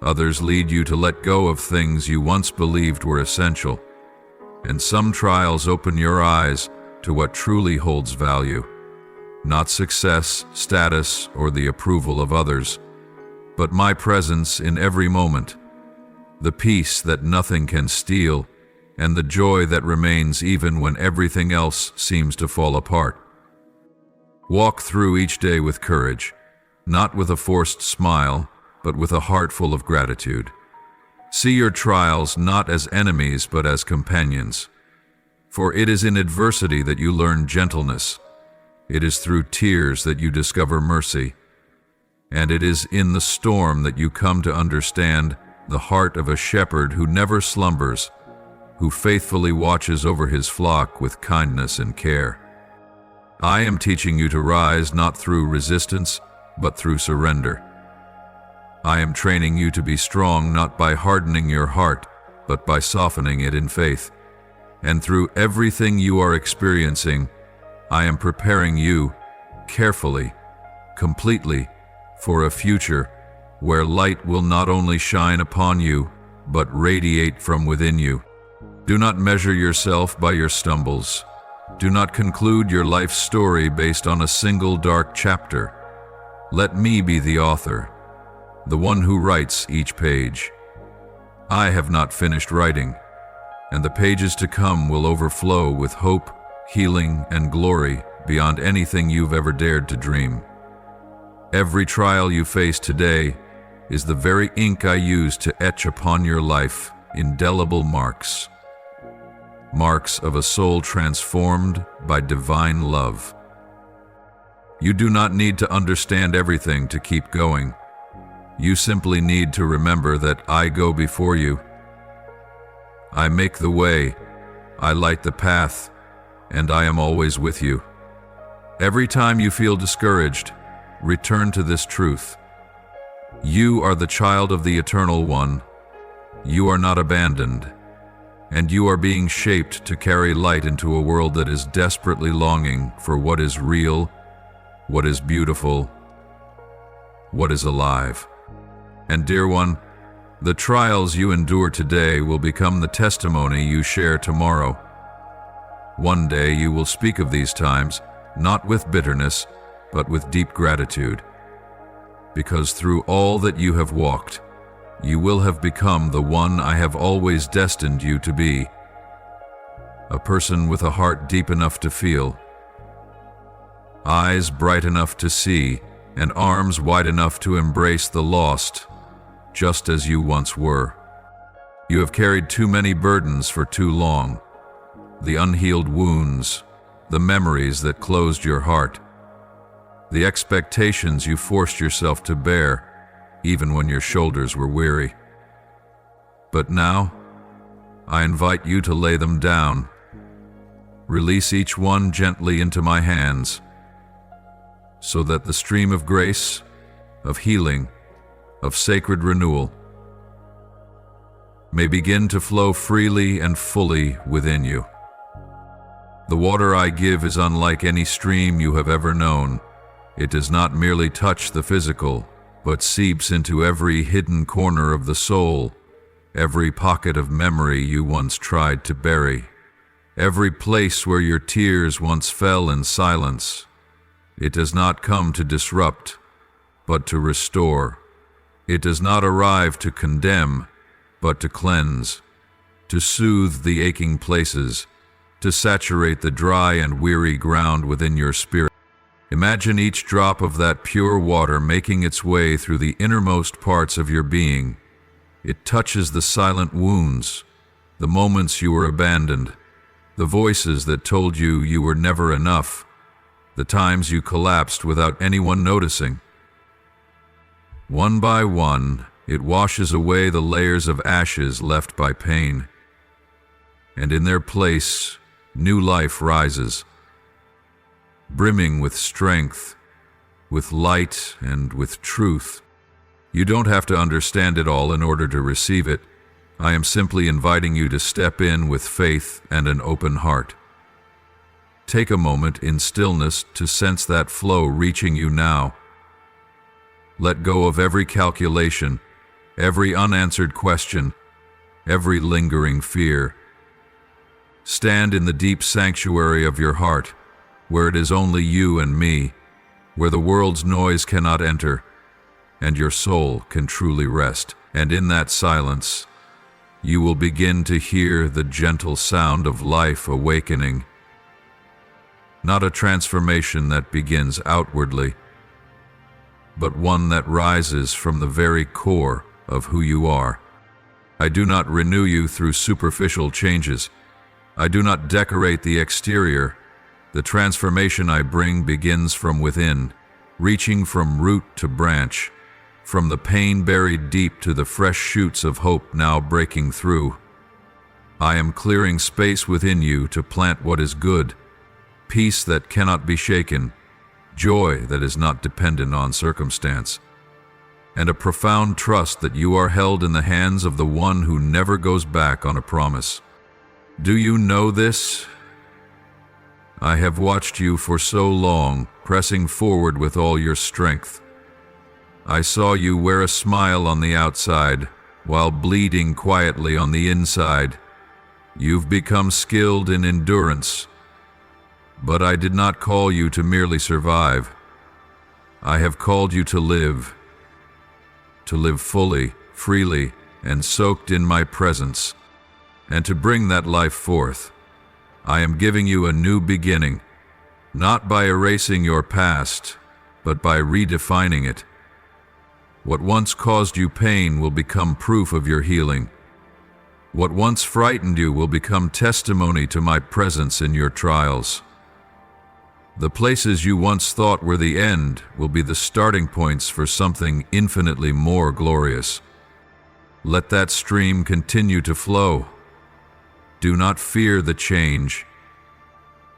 Others lead you to let go of things you once believed were essential. And some trials open your eyes to what truly holds value. Not success, status, or the approval of others, but my presence in every moment, the peace that nothing can steal, and the joy that remains even when everything else seems to fall apart. Walk through each day with courage, not with a forced smile, but with a heart full of gratitude. See your trials not as enemies, but as companions. For it is in adversity that you learn gentleness. It is through tears that you discover mercy. And it is in the storm that you come to understand the heart of a shepherd who never slumbers, who faithfully watches over his flock with kindness and care. I am teaching you to rise not through resistance, but through surrender. I am training you to be strong not by hardening your heart, but by softening it in faith. And through everything you are experiencing, I am preparing you, carefully, completely, for a future where light will not only shine upon you, but radiate from within you. Do not measure yourself by your stumbles. Do not conclude your life story based on a single dark chapter. Let me be the author, the one who writes each page. I have not finished writing. and the pages to come will overflow with hope, healing, and glory beyond anything you've ever dared to dream. Every trial you face today is the very ink I use to etch upon your life indelible marks. Marks of a soul transformed by divine love. You do not need to understand everything to keep going. You simply need to remember that I go before you. I make the way, I light the path, and I am always with you. Every time you feel discouraged, return to this truth. You are the child of the Eternal One. You are not abandoned, and you are being shaped to carry light into a world that is desperately longing for what is real, what is beautiful, what is alive. And dear one, the trials you endure today will become the testimony you share tomorrow. One day you will speak of these times, not with bitterness, but with deep gratitude. Because through all that you have walked, you will have become the one I have always destined you to be. A person with a heart deep enough to feel, eyes bright enough to see, and arms wide enough to embrace the lost, just as you once were. You have carried too many burdens for too long. The unhealed wounds, the memories that closed your heart, the expectations you forced yourself to bear, even when your shoulders were weary. But now, I invite you to lay them down. Release each one gently into my hands, so that the stream of grace, of healing, of sacred renewal may begin to flow freely and fully within you. The water I give is unlike any stream you have ever known. It does not merely touch the physical, but seeps into every hidden corner of the soul, every pocket of memory you once tried to bury, every place where your tears once fell in silence. It does not come to disrupt, but to restore. It does not arrive to condemn, but to cleanse, to soothe the aching places, to saturate the dry and weary ground within your spirit. Imagine each drop of that pure water making its way through the innermost parts of your being. It touches the silent wounds, the moments you were abandoned, the voices that told you you were never enough, the times you collapsed without anyone noticing. One by one, it washes away the layers of ashes left by pain, and in their place, new life rises, brimming with strength, with light, and with truth. You don't have to understand it all in order to receive it. I am simply inviting you to step in with faith and an open heart. Take a moment in stillness to sense that flow reaching you now. Let go of every calculation, every unanswered question, every lingering fear. Stand in the deep sanctuary of your heart, where it is only you and me, where the world's noise cannot enter, and your soul can truly rest. And in that silence, you will begin to hear the gentle sound of life awakening. Not a transformation that begins outwardly, but one that rises from the very core of who you are. I do not renew you through superficial changes. I do not decorate the exterior. The transformation I bring begins from within, reaching from root to branch, from the pain buried deep to the fresh shoots of hope now breaking through. I am clearing space within you to plant what is good, peace that cannot be shaken, joy that is not dependent on circumstance, and a profound trust that you are held in the hands of the one who never goes back on a promise. Do you know this? I have watched you for so long, pressing forward with all your strength. I saw you wear a smile on the outside, while bleeding quietly on the inside. You've become skilled in endurance. But I did not call you to merely survive. I have called you to live fully, freely, and soaked in my presence. and to bring that life forth. I am giving you a new beginning, not by erasing your past, but by redefining it. What once caused you pain will become proof of your healing. What once frightened you will become testimony to my presence in your trials. The places you once thought were the end will be the starting points for something infinitely more glorious. Let that stream continue to flow. Do not fear the change.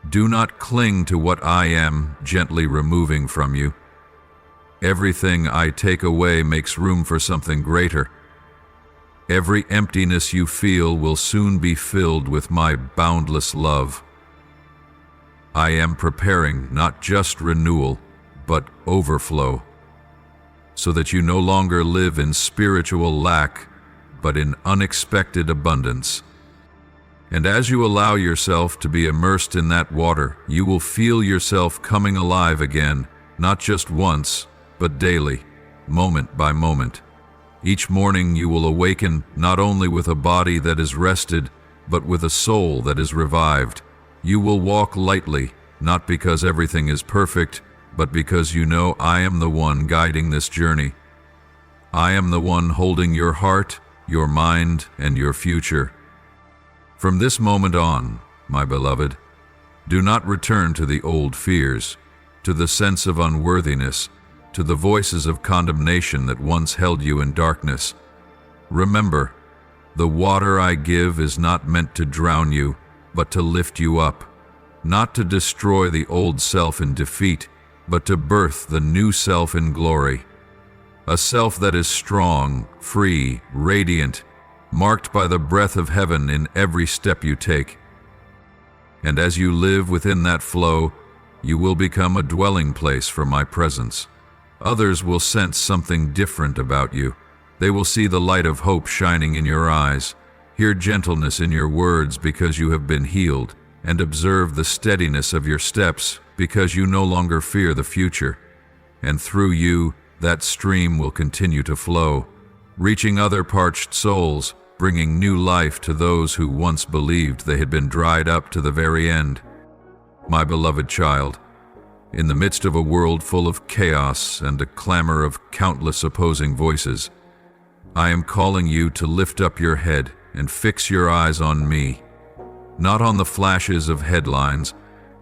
Do not cling to what I am gently removing from you. Everything I take away makes room for something greater. Every emptiness you feel will soon be filled with my boundless love. I am preparing not just renewal, but overflow, so that you no longer live in spiritual lack, but in unexpected abundance. And as you allow yourself to be immersed in that water, you will feel yourself coming alive again, not just once, but daily, moment by moment. Each morning you will awaken not only with a body that is rested, but with a soul that is revived. You will walk lightly, not because everything is perfect, but because you know I am the one guiding this journey. I am the one holding your heart, your mind, and your future. From this moment on, my beloved, do not return to the old fears, to the sense of unworthiness, to the voices of condemnation that once held you in darkness. Remember, the water I give is not meant to drown you, but to lift you up, not to destroy the old self in defeat, but to birth the new self in glory. A self that is strong, free, radiant, marked by the breath of heaven in every step you take. And as you live within that flow, you will become a dwelling place for my presence. Others will sense something different about you. They will see the light of hope shining in your eyes, hear gentleness in your words because you have been healed, and observe the steadiness of your steps because you no longer fear the future. And through you, that stream will continue to flow, reaching other parched souls, bringing new life to those who once believed they had been dried up to the very end. My beloved child, in the midst of a world full of chaos and a clamor of countless opposing voices, I am calling you to lift up your head and fix your eyes on me, not on the flashes of headlines,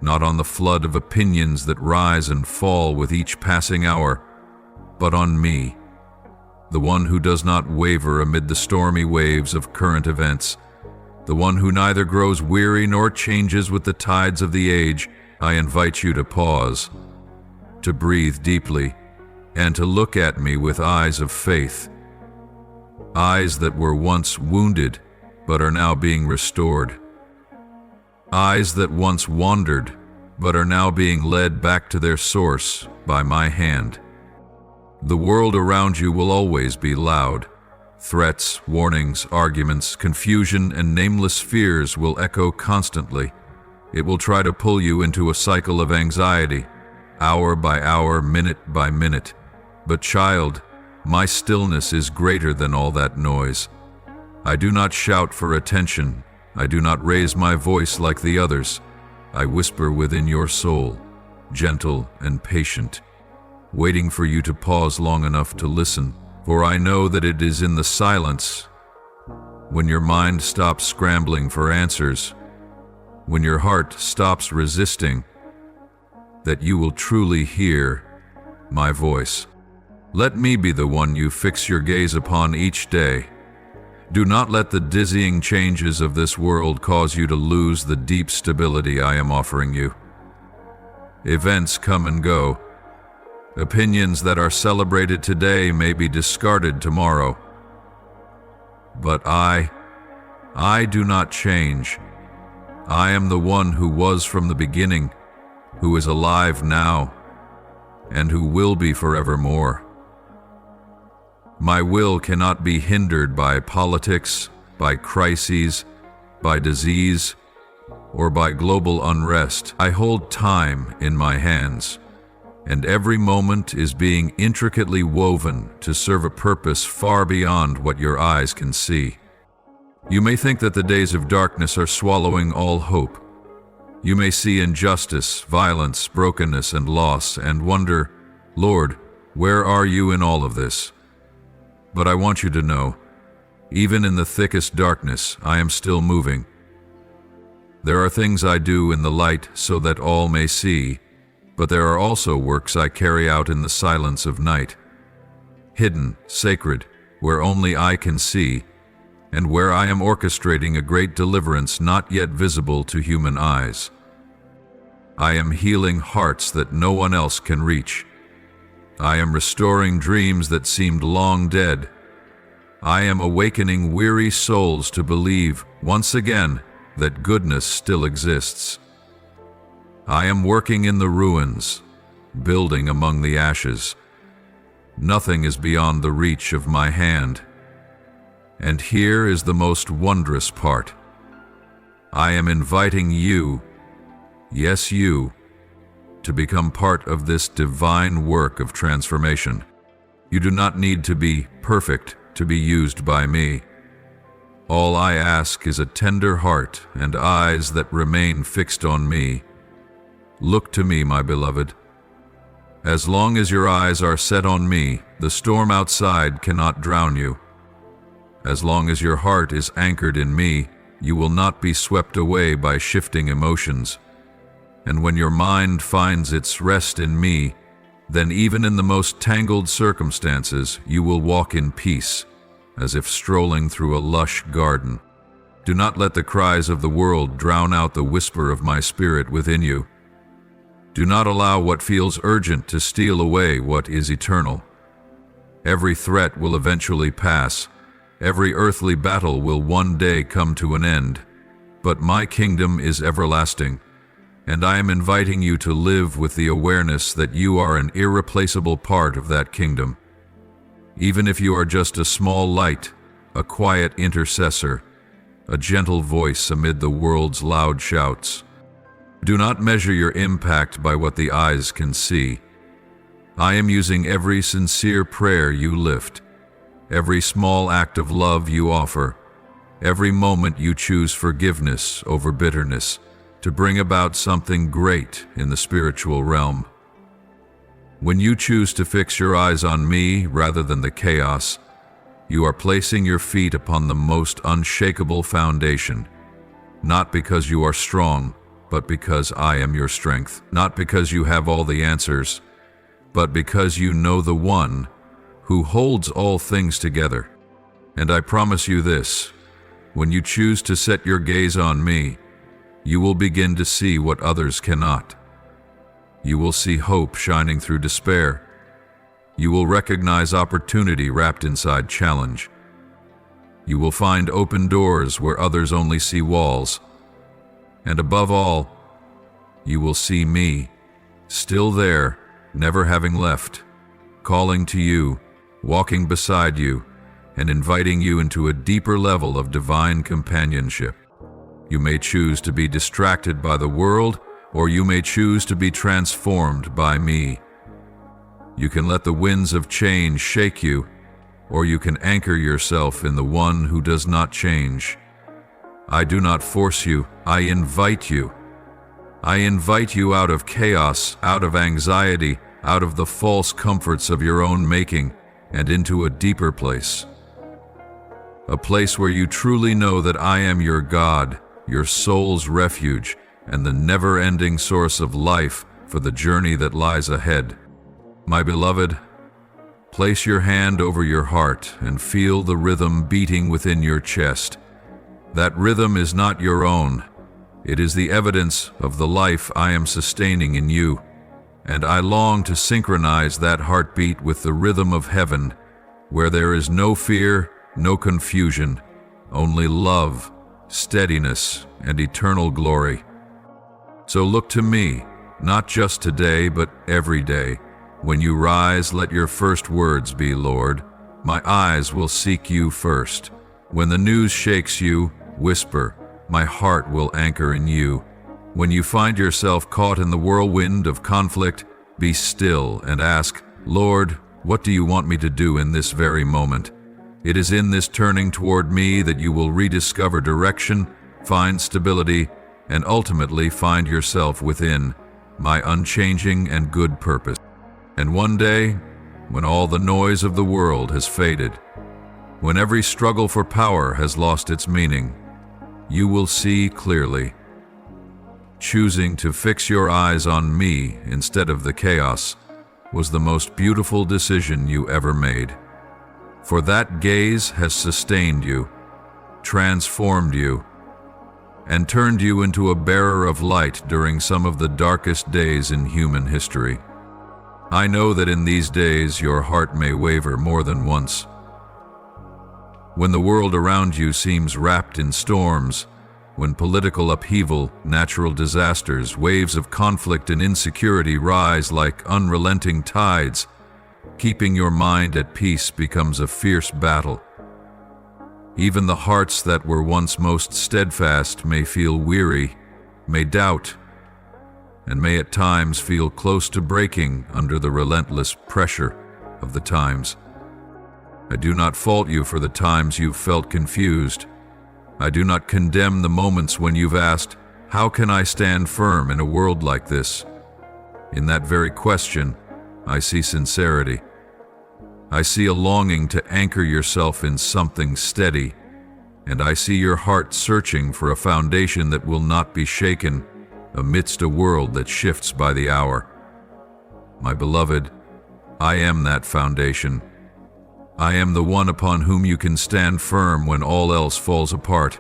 not on the flood of opinions that rise and fall with each passing hour, but on me, the one who does not waver amid the stormy waves of current events, the one who neither grows weary nor changes with the tides of the age. I invite you to pause, to breathe deeply, and to look at me with eyes of faith, eyes that were once wounded but are now being restored, eyes that once wandered but are now being led back to their source by my hand. The world around you will always be loud. Threats, warnings, arguments, confusion, and nameless fears will echo constantly. It will try to pull you into a cycle of anxiety, hour by hour, minute by minute. But child, my stillness is greater than all that noise. I do not shout for attention. I do not raise my voice like the others. I whisper within your soul, gentle and patient, waiting for you to pause long enough to listen, for I know that it is in the silence, when your mind stops scrambling for answers, when your heart stops resisting, that you will truly hear my voice. Let me be the one you fix your gaze upon each day. Do not let the dizzying changes of this world cause you to lose the deep stability I am offering you. Events come and go. Opinions that are celebrated today may be discarded tomorrow. But I do not change. I am the one who was from the beginning, who is alive now, and who will be forevermore. My will cannot be hindered by politics, by crises, by disease, or by global unrest. I hold time in my hands, and every moment is being intricately woven to serve a purpose far beyond what your eyes can see. You may think that the days of darkness are swallowing all hope. You may see injustice, violence, brokenness, and loss, and wonder, Lord, where are you in all of this? But I want you to know, even in the thickest darkness, I am still moving. There are things I do in the light so that all may see, but there are also works I carry out in the silence of night, hidden, sacred, where only I can see, and where I am orchestrating a great deliverance not yet visible to human eyes. I am healing hearts that no one else can reach. I am restoring dreams that seemed long dead. I am awakening weary souls to believe, once again, that goodness still exists. I am working in the ruins, building among the ashes. Nothing is beyond the reach of my hand. And here is the most wondrous part. I am inviting you, yes you, to become part of this divine work of transformation. You do not need to be perfect to be used by me. All I ask is a tender heart and eyes that remain fixed on me. Look to me, my beloved. As long as your eyes are set on me, the storm outside cannot drown you. As long as your heart is anchored in me, you will not be swept away by shifting emotions. And when your mind finds its rest in me, then even in the most tangled circumstances, you will walk in peace, as if strolling through a lush garden. Do not let the cries of the world drown out the whisper of my spirit within you. Do not allow what feels urgent to steal away what is eternal. Every threat will eventually pass. Every earthly battle will one day come to an end. But my kingdom is everlasting, and I am inviting you to live with the awareness that you are an irreplaceable part of that kingdom. Even if you are just a small light, a quiet intercessor, a gentle voice amid the world's loud shouts. Do not measure your impact by what the eyes can see. I am using every sincere prayer you lift, every small act of love you offer, every moment you choose forgiveness over bitterness, to bring about something great in the spiritual realm. When you choose to fix your eyes on me rather than the chaos, you are placing your feet upon the most unshakable foundation, not because you are strong, but because I am your strength, not because you have all the answers, but because you know the one who holds all things together. And I promise you this, when you choose to set your gaze on me, you will begin to see what others cannot. You will see hope shining through despair. You will recognize opportunity wrapped inside challenge. You will find open doors where others only see walls. And above all, you will see me, still there, never having left, calling to you, walking beside you, and inviting you into a deeper level of divine companionship. You may choose to be distracted by the world, or you may choose to be transformed by me. You can let the winds of change shake you, or you can anchor yourself in the one who does not change. I do not force you, I invite you. I invite you out of chaos, out of anxiety, out of the false comforts of your own making, and into a deeper place. A place where you truly know that I am your God, your soul's refuge, and the never-ending source of life for the journey that lies ahead. My beloved, place your hand over your heart and feel the rhythm beating within your chest. That rhythm is not your own. It is the evidence of the life I am sustaining in you, and I long to synchronize that heartbeat with the rhythm of heaven, where there is no fear, no confusion, only love, steadiness, and eternal glory. So look to me, not just today, but every day. When you rise, let your first words be, Lord, my eyes will seek you first. When the news shakes you, whisper, my heart will anchor in you. When you find yourself caught in the whirlwind of conflict, be still and ask, Lord, what do you want me to do in this very moment? It is in this turning toward me that you will rediscover direction, find stability, and ultimately find yourself within my unchanging and good purpose. And one day, when all the noise of the world has faded, when every struggle for power has lost its meaning, you will see clearly. Choosing to fix your eyes on me instead of the chaos was the most beautiful decision you ever made. For that gaze has sustained you, transformed you, and turned you into a bearer of light during some of the darkest days in human history. I know that in these days your heart may waver more than once. When the world around you seems wrapped in storms, when political upheaval, natural disasters, waves of conflict and insecurity rise like unrelenting tides, keeping your mind at peace becomes a fierce battle. Even the hearts that were once most steadfast may feel weary, may doubt, and may at times feel close to breaking under the relentless pressure of the times. I do not fault you for the times you've felt confused. I do not condemn the moments when you've asked, "How can I stand firm in a world like this?" In that very question, I see sincerity. I see a longing to anchor yourself in something steady, and I see your heart searching for a foundation that will not be shaken amidst a world that shifts by the hour. My beloved, I am that foundation. I am the one upon whom you can stand firm when all else falls apart.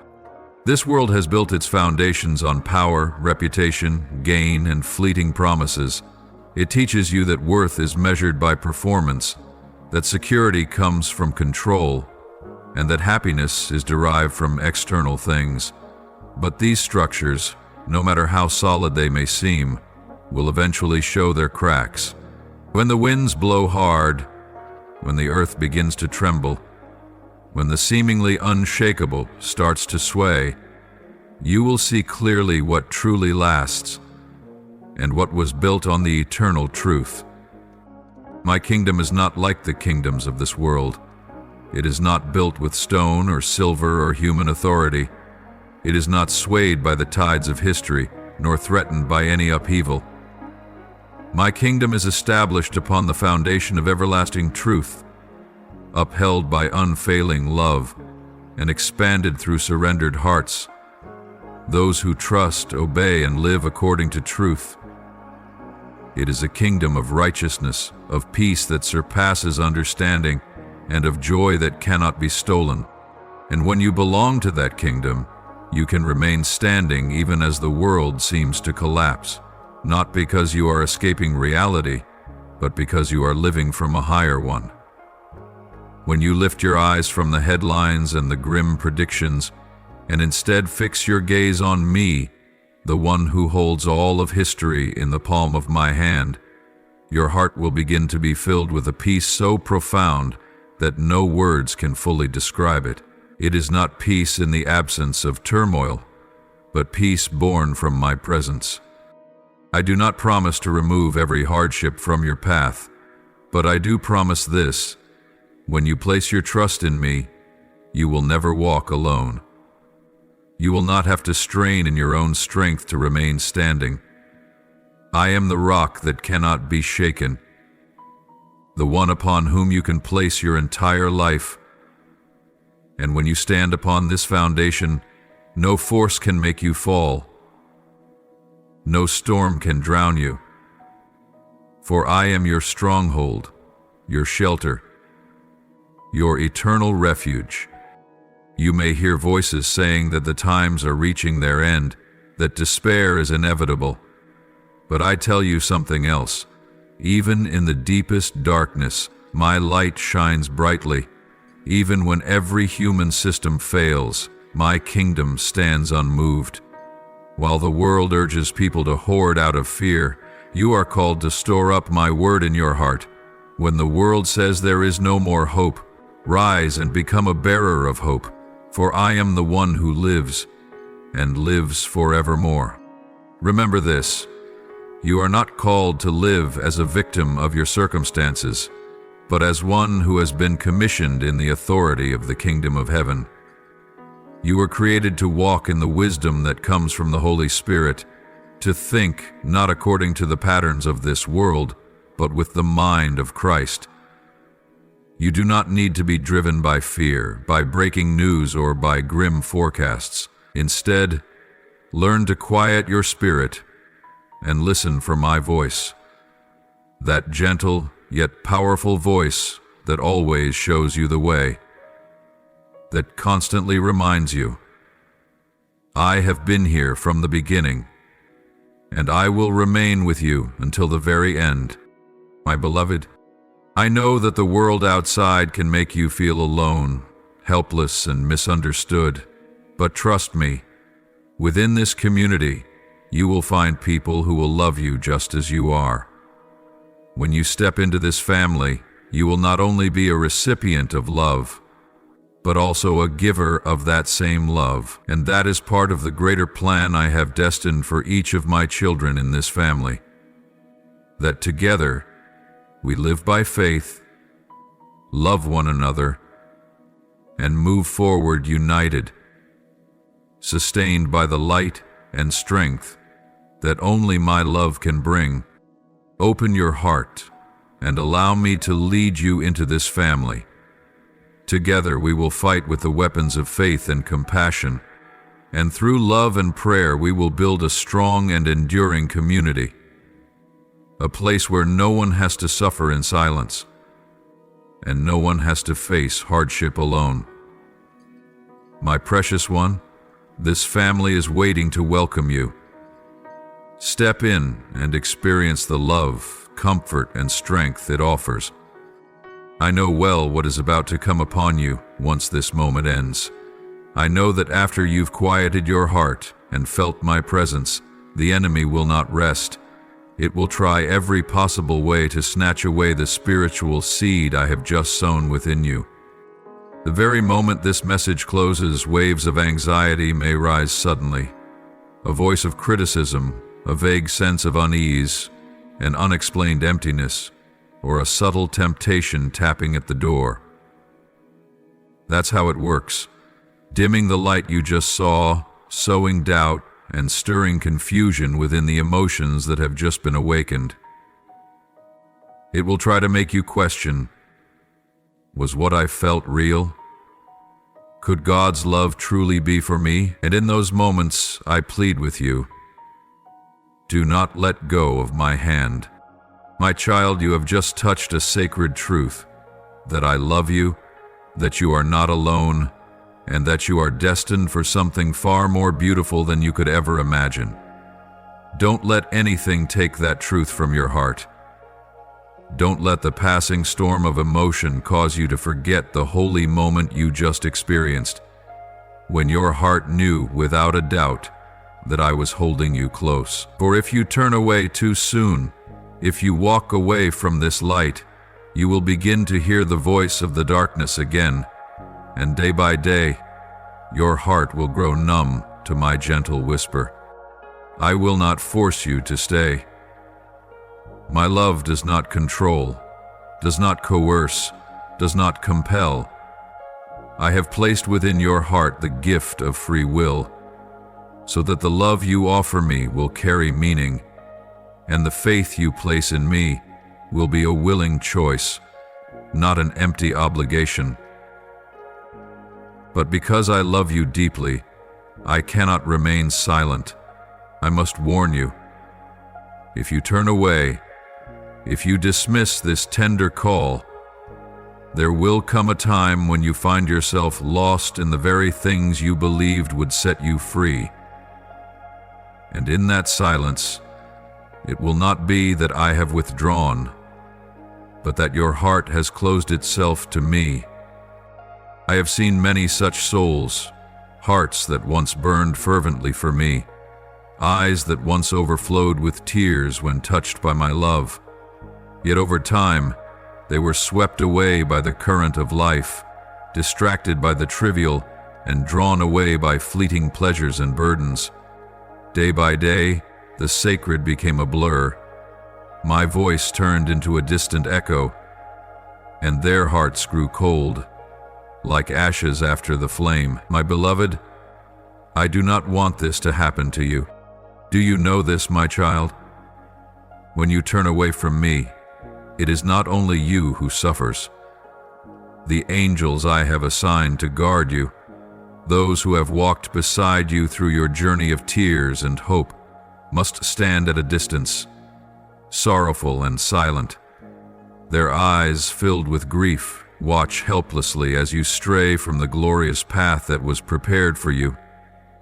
This world has built its foundations on power, reputation, gain, and fleeting promises. It teaches you that worth is measured by performance, that security comes from control, and that happiness is derived from external things. But these structures, no matter how solid they may seem, will eventually show their cracks. When the winds blow hard, when the earth begins to tremble, when the seemingly unshakable starts to sway, you will see clearly what truly lasts and what was built on the eternal truth. My kingdom is not like the kingdoms of this world. It is not built with stone or silver or human authority. It is not swayed by the tides of history, nor threatened by any upheaval. My kingdom is established upon the foundation of everlasting truth, upheld by unfailing love, and expanded through surrendered hearts, those who trust, obey, and live according to truth. It is a kingdom of righteousness, of peace that surpasses understanding, and of joy that cannot be stolen. And when you belong to that kingdom, you can remain standing even as the world seems to collapse, not because you are escaping reality, but because you are living from a higher one. When you lift your eyes from the headlines and the grim predictions, and instead fix your gaze on me, the one who holds all of history in the palm of my hand, your heart will begin to be filled with a peace so profound that no words can fully describe it. It is not peace in the absence of turmoil, but peace born from my presence. I do not promise to remove every hardship from your path, but I do promise this: when you place your trust in me, you will never walk alone. You will not have to strain in your own strength to remain standing. I am the rock that cannot be shaken, the one upon whom you can place your entire life. And when you stand upon this foundation, no force can make you fall. No storm can drown you. For I am your stronghold, your shelter, your eternal refuge. You may hear voices saying that the times are reaching their end, that despair is inevitable. But I tell you something else. Even in the deepest darkness, my light shines brightly. Even when every human system fails, my kingdom stands unmoved. While the world urges people to hoard out of fear, you are called to store up my word in your heart. When the world says there is no more hope, rise and become a bearer of hope. For I am the one who lives, and lives forevermore. Remember this: you are not called to live as a victim of your circumstances. but as one who has been commissioned in the authority of the kingdom of heaven. You were created to walk in the wisdom that comes from the Holy Spirit, to think not according to the patterns of this world, but with the mind of Christ. You do not need to be driven by fear, by breaking news, or by grim forecasts. Instead, learn to quiet your spirit and listen for my voice, that gentle yet powerful voice that always shows you the way, that constantly reminds you, I have been here from the beginning, and I will remain with you until the very end. My beloved, I know that the world outside can make you feel alone, helpless, and misunderstood, but trust me, within this community, you will find people who will love you just as you are. When you step into this family, you will not only be a recipient of love, but also a giver of that same love. And that is part of the greater plan I have destined for each of my children in this family. That together, we live by faith, love one another, and move forward united, sustained by the light and strength that only my love can bring. Open your heart and allow me to lead you into this family. Together we will fight with the weapons of faith and compassion, and through love and prayer we will build a strong and enduring community, a place where no one has to suffer in silence, and no one has to face hardship alone. My precious one, this family is waiting to welcome you. Step in and experience the love, comfort, and strength it offers. I know well what is about to come upon you once this moment ends. I know that after you've quieted your heart and felt my presence, the enemy will not rest. It will try every possible way to snatch away the spiritual seed I have just sown within you. The very moment this message closes, waves of anxiety may rise suddenly. A voice of criticism, a vague sense of unease, an unexplained emptiness, or a subtle temptation tapping at the door. That's how it works. Dimming the light you just saw, sowing doubt, and stirring confusion within the emotions that have just been awakened. It will try to make you question, was what I felt real? Could God's love truly be for me? And in those moments, I plead with you, do not let go of my hand. My child, you have just touched a sacred truth, that I love you, that you are not alone, and that you are destined for something far more beautiful than you could ever imagine. Don't let anything take that truth from your heart. Don't let the passing storm of emotion cause you to forget the holy moment you just experienced, when your heart knew without a doubt that I was holding you close. For if you turn away too soon, if you walk away from this light, you will begin to hear the voice of the darkness again, and day by day, your heart will grow numb to my gentle whisper. I will not force you to stay. My love does not control, does not coerce, does not compel. I have placed within your heart the gift of free will, so that the love you offer me will carry meaning, and the faith you place in me will be a willing choice, not an empty obligation. But because I love you deeply, I cannot remain silent. I must warn you. If you turn away, if you dismiss this tender call, there will come a time when you find yourself lost in the very things you believed would set you free. And in that silence, it will not be that I have withdrawn, but that your heart has closed itself to me. I have seen many such souls, hearts that once burned fervently for me, eyes that once overflowed with tears when touched by my love. Yet over time, they were swept away by the current of life, distracted by the trivial, and drawn away by fleeting pleasures and burdens. Day by day, the sacred became a blur. My voice turned into a distant echo, and their hearts grew cold, like ashes after the flame. My beloved, I do not want this to happen to you. Do you know this, my child? When you turn away from me, it is not only you who suffers. The angels I have assigned to guard you, those who have walked beside you through your journey of tears and hope, must stand at a distance, sorrowful and silent. Their eyes, filled with grief, watch helplessly as you stray from the glorious path that was prepared for you,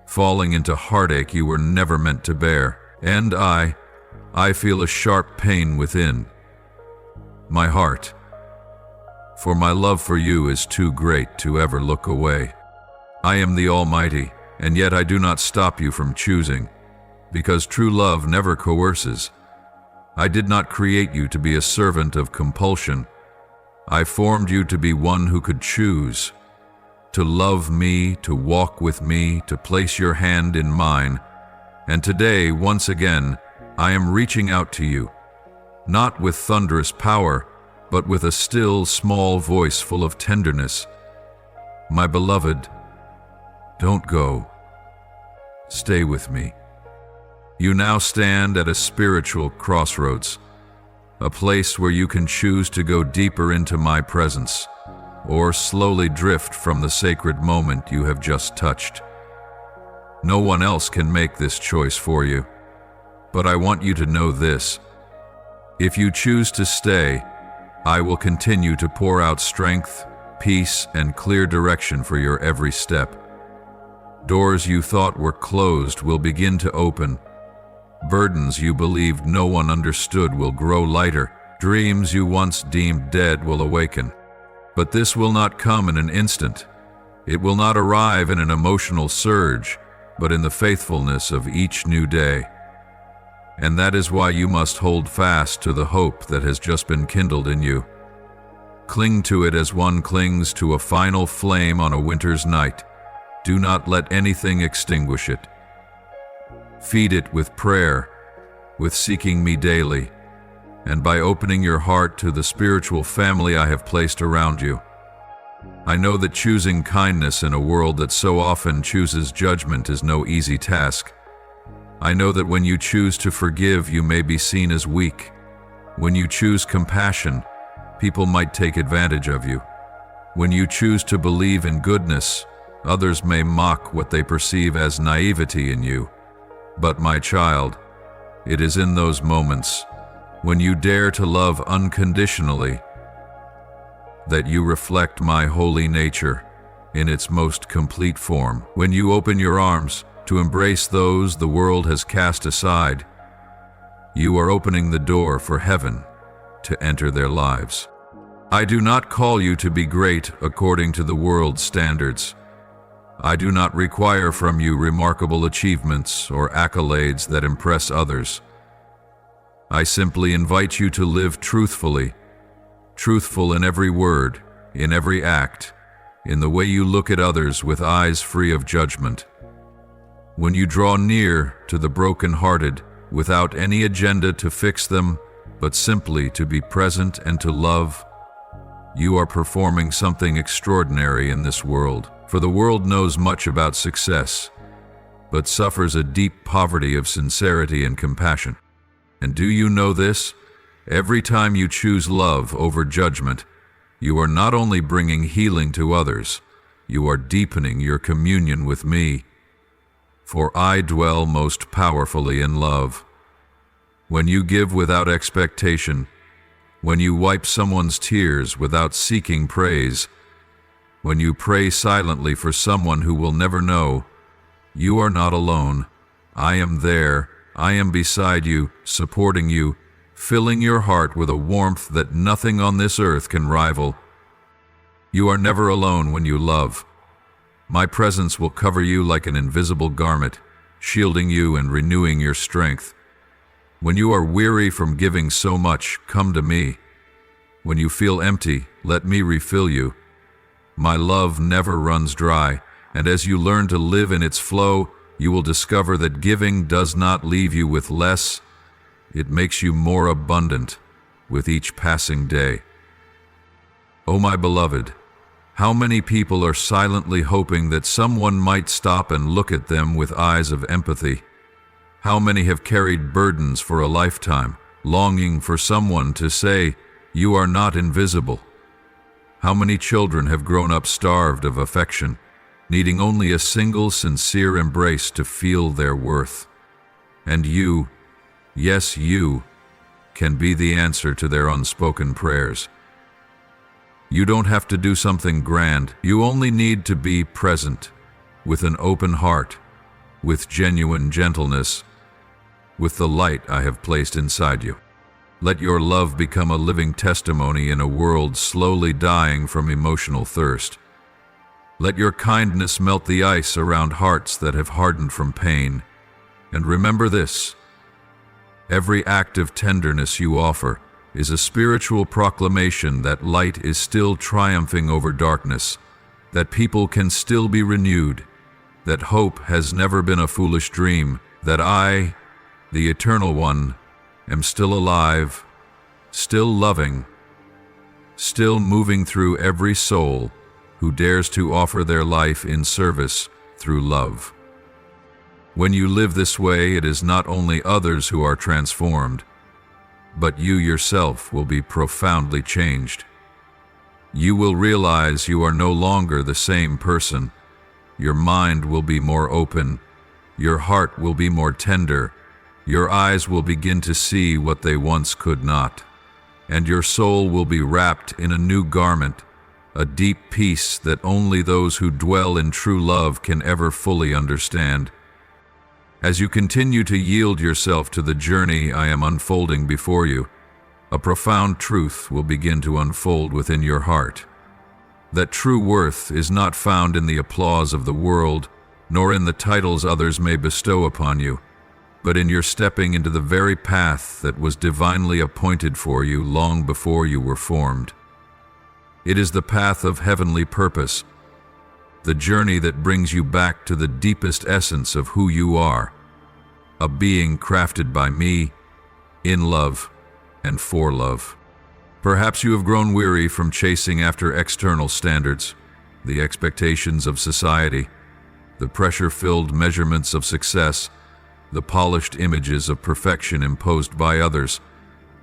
falling into heartache you were never meant to bear. And I feel a sharp pain within my heart, for my love for you is too great to ever look away. I am the Almighty, and yet I do not stop you from choosing, because true love never coerces. I did not create you to be a servant of compulsion. I formed you to be one who could choose, to love me, to walk with me, to place your hand in mine. And today, once again, I am reaching out to you, not with thunderous power, but with a still, small voice full of tenderness. My beloved, don't go. Stay with me. You now stand at a spiritual crossroads, a place where you can choose to go deeper into my presence, or slowly drift from the sacred moment you have just touched. No one else can make this choice for you, but I want you to know this. If you choose to stay, I will continue to pour out strength, peace, and clear direction for your every step. Doors you thought were closed will begin to open. Burdens you believed no one understood will grow lighter. Dreams you once deemed dead will awaken. But this will not come in an instant. It will not arrive in an emotional surge, but in the faithfulness of each new day. And that is why you must hold fast to the hope that has just been kindled in you. Cling to it as one clings to a final flame on a winter's night. Do not let anything extinguish it. Feed it with prayer, with seeking me daily, and by opening your heart to the spiritual family I have placed around you. I know that choosing kindness in a world that so often chooses judgment is no easy task. I know that when you choose to forgive, you may be seen as weak. When you choose compassion, people might take advantage of you. When you choose to believe in goodness, others may mock what they perceive as naivety in you. But my child, it is in those moments, when you dare to love unconditionally, that you reflect my holy nature in its most complete form. When you open your arms to embrace those the world has cast aside, you are opening the door for heaven to enter their lives. I do not call you to be great according to the world's standards. I do not require from you remarkable achievements or accolades that impress others. I simply invite you to live truthfully, truthful in every word, in every act, in the way you look at others with eyes free of judgment. When you draw near to the broken-hearted without any agenda to fix them, but simply to be present and to love, you are performing something extraordinary in this world. For the world knows much about success, but suffers a deep poverty of sincerity and compassion. And do you know this? Every time you choose love over judgment, you are not only bringing healing to others, you are deepening your communion with me. For I dwell most powerfully in love. When you give without expectation, when you wipe someone's tears without seeking praise, when you pray silently for someone who will never know, you are not alone. I am there. I am beside you, supporting you, filling your heart with a warmth that nothing on this earth can rival. You are never alone when you love. My presence will cover you like an invisible garment, shielding you and renewing your strength. When you are weary from giving so much, come to me. When you feel empty, let me refill you. My love never runs dry, and as you learn to live in its flow, you will discover that giving does not leave you with less. It makes you more abundant with each passing day. Oh, my beloved, how many people are silently hoping that someone might stop and look at them with eyes of empathy? How many have carried burdens for a lifetime, longing for someone to say, "You are not invisible"? How many children have grown up starved of affection, needing only a single sincere embrace to feel their worth? And you, yes, you, can be the answer to their unspoken prayers. You don't have to do something grand. You only need to be present, with an open heart, with genuine gentleness, with the light I have placed inside you. Let your love become a living testimony in a world slowly dying from emotional thirst. Let your kindness melt the ice around hearts that have hardened from pain. And remember this: every act of tenderness you offer is a spiritual proclamation that light is still triumphing over darkness, that people can still be renewed, that hope has never been a foolish dream, that I, the Eternal One, am still alive, still loving, still moving through every soul who dares to offer their life in service through love. When you live this way, it is not only others who are transformed, but you yourself will be profoundly changed. You will realize you are no longer the same person. Your mind will be more open. Your heart will be more tender. Your eyes will begin to see what they once could not. And your soul will be wrapped in a new garment, a deep peace that only those who dwell in true love can ever fully understand. As you continue to yield yourself to the journey I am unfolding before you, a profound truth will begin to unfold within your heart. That true worth is not found in the applause of the world, nor in the titles others may bestow upon you, but in your stepping into the very path that was divinely appointed for you long before you were formed. It is the path of heavenly purpose, the journey that brings you back to the deepest essence of who you are, a being crafted by me, in love and for love. Perhaps you have grown weary from chasing after external standards, the expectations of society, the pressure-filled measurements of success, the polished images of perfection imposed by others.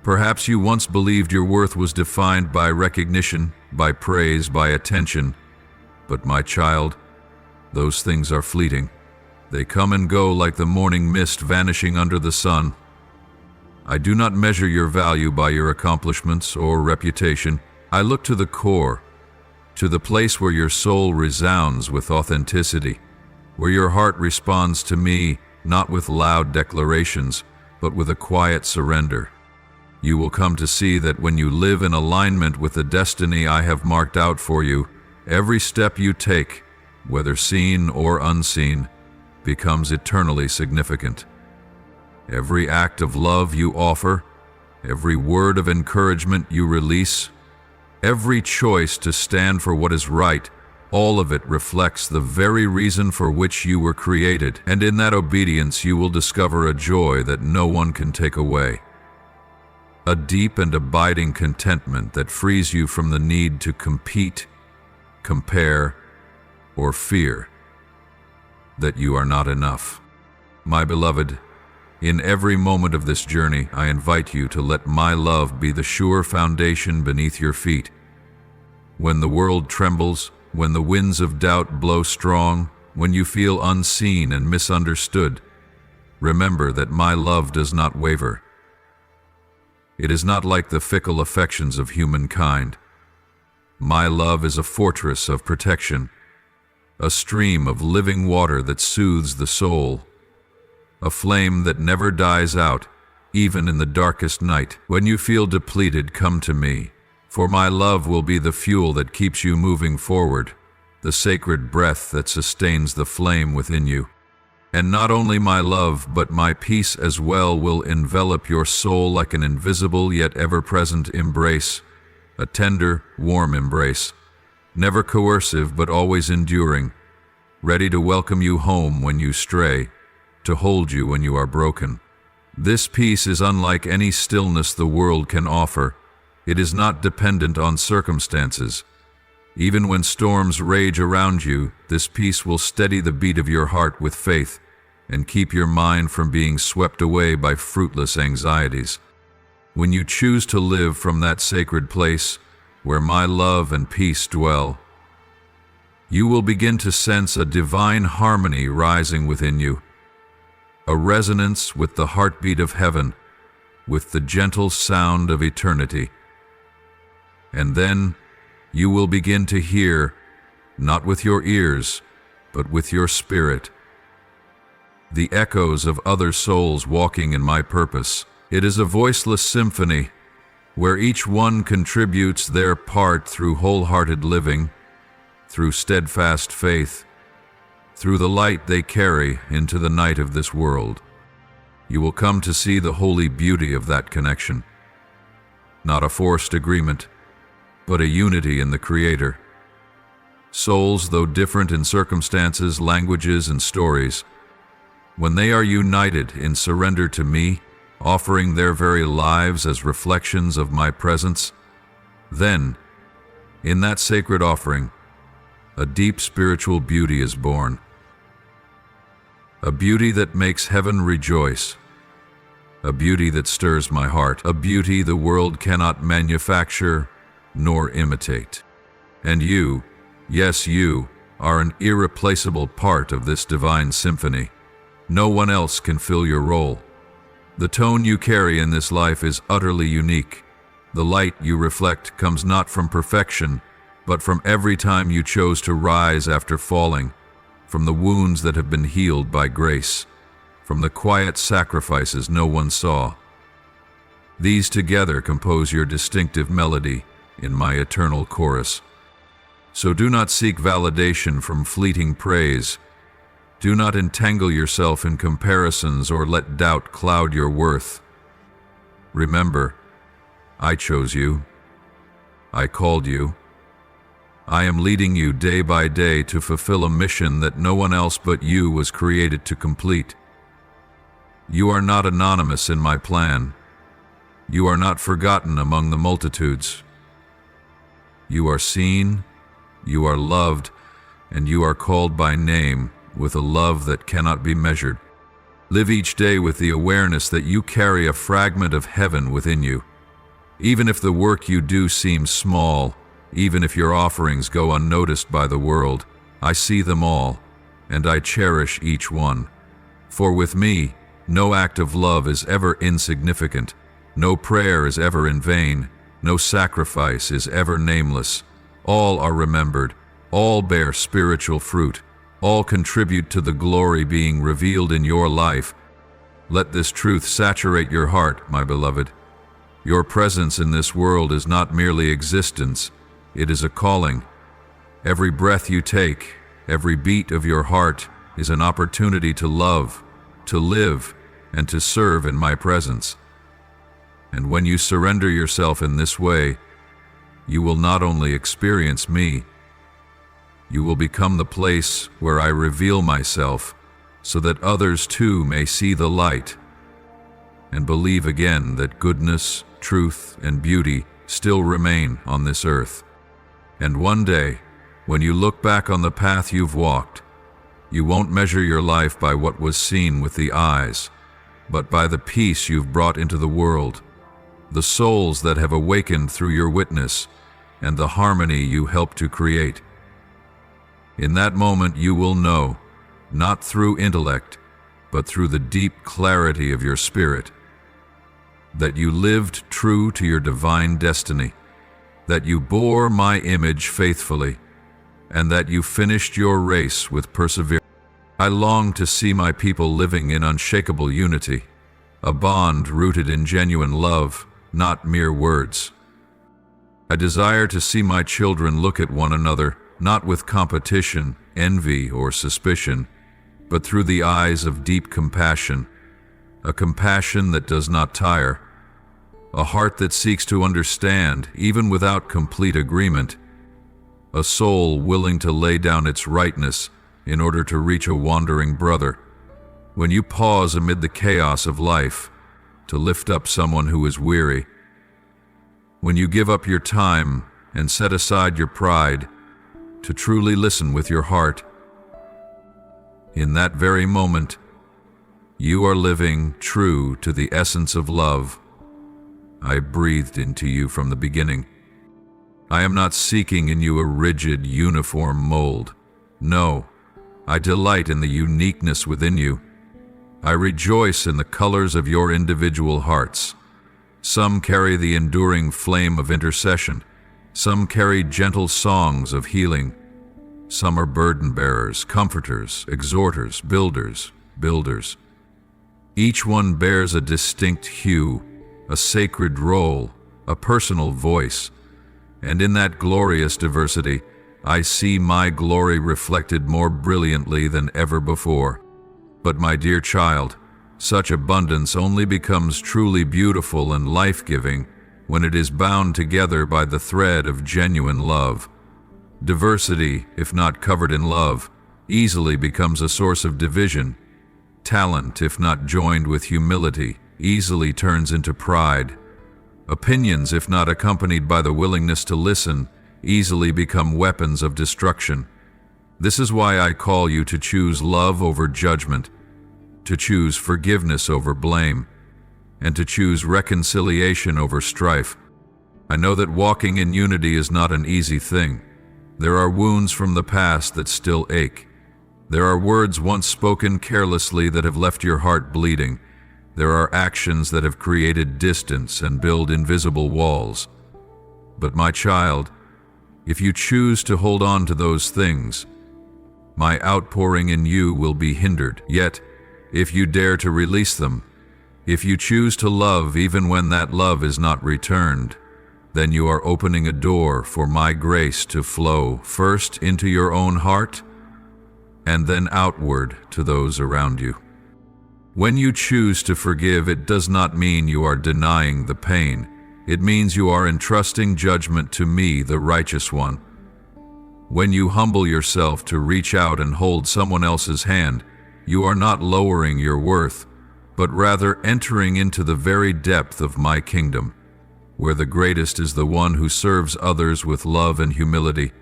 Perhaps you once believed your worth was defined by recognition, by praise, by attention. But my child, those things are fleeting. They come and go like the morning mist vanishing under the sun. I do not measure your value by your accomplishments or reputation. I look to the core, to the place where your soul resounds with authenticity, where your heart responds to me not with loud declarations, but with a quiet surrender. You will come to see that when you live in alignment with the destiny I have marked out for you, every step you take, whether seen or unseen, becomes eternally significant. Every act of love you offer, every word of encouragement you release, every choice to stand for what is right, all of it reflects the very reason for which you were created, and in that obedience you will discover a joy that no one can take away. A deep and abiding contentment that frees you from the need to compete, compare, or fear that you are not enough. My beloved, in every moment of this journey, I invite you to let my love be the sure foundation beneath your feet. When the world trembles, when the winds of doubt blow strong, when you feel unseen and misunderstood, remember that my love does not waver. It is not like the fickle affections of humankind. My love is a fortress of protection, a stream of living water that soothes the soul, a flame that never dies out, even in the darkest night. When you feel depleted, come to me, for my love will be the fuel that keeps you moving forward, the sacred breath that sustains the flame within you. And not only my love, but my peace as well will envelop your soul like an invisible yet ever-present embrace, a tender, warm embrace, never coercive but always enduring, ready to welcome you home when you stray, to hold you when you are broken. This peace is unlike any stillness the world can offer. It is not dependent on circumstances. Even when storms rage around you, this peace will steady the beat of your heart with faith and keep your mind from being swept away by fruitless anxieties. When you choose to live from that sacred place where my love and peace dwell, you will begin to sense a divine harmony rising within you, a resonance with the heartbeat of heaven, with the gentle sound of eternity. And then you will begin to hear, not with your ears, but with your spirit, the echoes of other souls walking in my purpose. It is a voiceless symphony where each one contributes their part through wholehearted living, through steadfast faith, through the light they carry into the night of this world. You will come to see the holy beauty of that connection. Not a forced agreement, but a unity in the Creator. Souls, though different in circumstances, languages, and stories, when they are united in surrender to me, offering their very lives as reflections of my presence, then, in that sacred offering, a deep spiritual beauty is born. A beauty that makes heaven rejoice. A beauty that stirs my heart. A beauty the world cannot manufacture nor imitate. And you, yes you, are an irreplaceable part of this divine symphony. No one else can fill your role. The tone you carry in this life is utterly unique. The light you reflect comes not from perfection, but from every time you chose to rise after falling, from the wounds that have been healed by grace, from the quiet sacrifices no one saw. These together compose your distinctive melody in my eternal chorus. So do not seek validation from fleeting praise. Do not entangle yourself in comparisons or let doubt cloud your worth. Remember, I chose you. I called you. I am leading you day by day to fulfill a mission that no one else but you was created to complete. You are not anonymous in my plan. You are not forgotten among the multitudes. You are seen, you are loved, and you are called by name with a love that cannot be measured. Live each day with the awareness that you carry a fragment of heaven within you. Even if the work you do seems small, even if your offerings go unnoticed by the world, I see them all, and I cherish each one. For with me, no act of love is ever insignificant, no prayer is ever in vain, no sacrifice is ever nameless. All are remembered, all bear spiritual fruit, all contribute to the glory being revealed in your life. Let this truth saturate your heart, my beloved. Your presence in this world is not merely existence, it is a calling. Every breath you take, every beat of your heart is an opportunity to love, to live, and to serve in my presence. And when you surrender yourself in this way, you will not only experience me, you will become the place where I reveal myself so that others too may see the light and believe again that goodness, truth, and beauty still remain on this earth. And one day, when you look back on the path you've walked, you won't measure your life by what was seen with the eyes, but by the peace you've brought into the world, the souls that have awakened through your witness, and the harmony you helped to create. In that moment you will know, not through intellect, but through the deep clarity of your spirit, that you lived true to your divine destiny, that you bore my image faithfully, and that you finished your race with perseverance. I long to see my people living in unshakable unity, a bond rooted in genuine love, not mere words. I desire to see my children look at one another, not with competition, envy, or suspicion, but through the eyes of deep compassion, a compassion that does not tire, a heart that seeks to understand even without complete agreement, a soul willing to lay down its rightness in order to reach a wandering brother. When you pause amid the chaos of life to lift up someone who is weary, when you give up your time and set aside your pride to truly listen with your heart, in that very moment, you are living true to the essence of love I breathed into you from the beginning. I am not seeking in you a rigid, uniform mold. No, I delight in the uniqueness within you. I rejoice in the colors of your individual hearts. Some carry the enduring flame of intercession. Some carry gentle songs of healing. Some are burden bearers, comforters, exhorters, builders. Each one bears a distinct hue, a sacred role, a personal voice. And in that glorious diversity, I see my glory reflected more brilliantly than ever before. But my dear child, such abundance only becomes truly beautiful and life-giving when it is bound together by the thread of genuine love. Diversity, if not covered in love, easily becomes a source of division. Talent, if not joined with humility, easily turns into pride. Opinions, if not accompanied by the willingness to listen, easily become weapons of destruction. This is why I call you to choose love over judgment, to choose forgiveness over blame, and to choose reconciliation over strife. I know that walking in unity is not an easy thing. There are wounds from the past that still ache. There are words once spoken carelessly that have left your heart bleeding. There are actions that have created distance and built invisible walls. But my child, if you choose to hold on to those things, my outpouring in you will be hindered. Yet, if you dare to release them, if you choose to love even when that love is not returned, then you are opening a door for my grace to flow first into your own heart and then outward to those around you. When you choose to forgive, it does not mean you are denying the pain. It means you are entrusting judgment to me, the righteous one. When you humble yourself to reach out and hold someone else's hand, you are not lowering your worth, but rather entering into the very depth of my kingdom, where the greatest is the one who serves others with love and humility.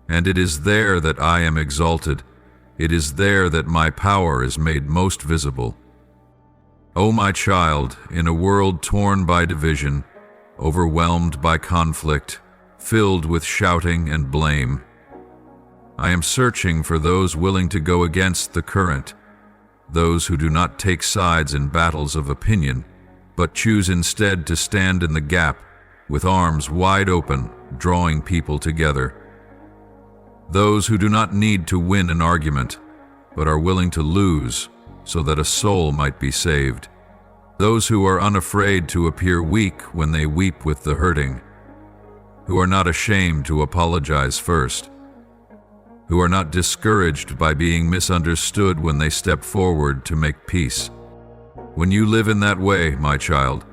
And it is there that I am exalted. It is there that my power is made most visible. O my child, in a world torn by division, overwhelmed by conflict, filled with shouting and blame, I am searching for those willing to go against the current, those who do not take sides in battles of opinion, but choose instead to stand in the gap with arms wide open, drawing people together. Those who do not need to win an argument, but are willing to lose so that a soul might be saved. Those who are unafraid to appear weak when they weep with the hurting, who are not ashamed to apologize first, who are not discouraged by being misunderstood when they step forward to make peace. When you live in that way, my child,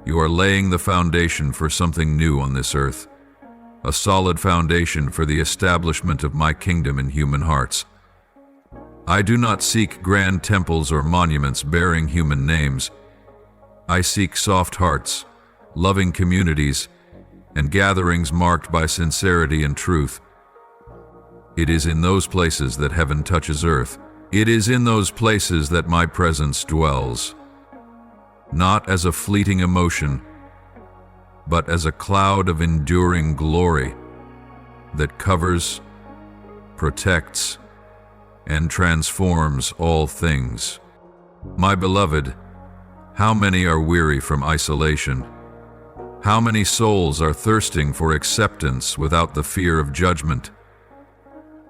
you are laying the foundation for something new on this earth, a solid foundation for the establishment of my kingdom in human hearts. I do not seek grand temples or monuments bearing human names. I seek soft hearts, loving communities, and gatherings marked by sincerity and truth. It is in those places that heaven touches earth. It is in those places that my presence dwells, not as a fleeting emotion, but as a cloud of enduring glory that covers, protects, and transforms all things. My beloved, how many are weary from isolation? How many souls are thirsting for acceptance without the fear of judgment?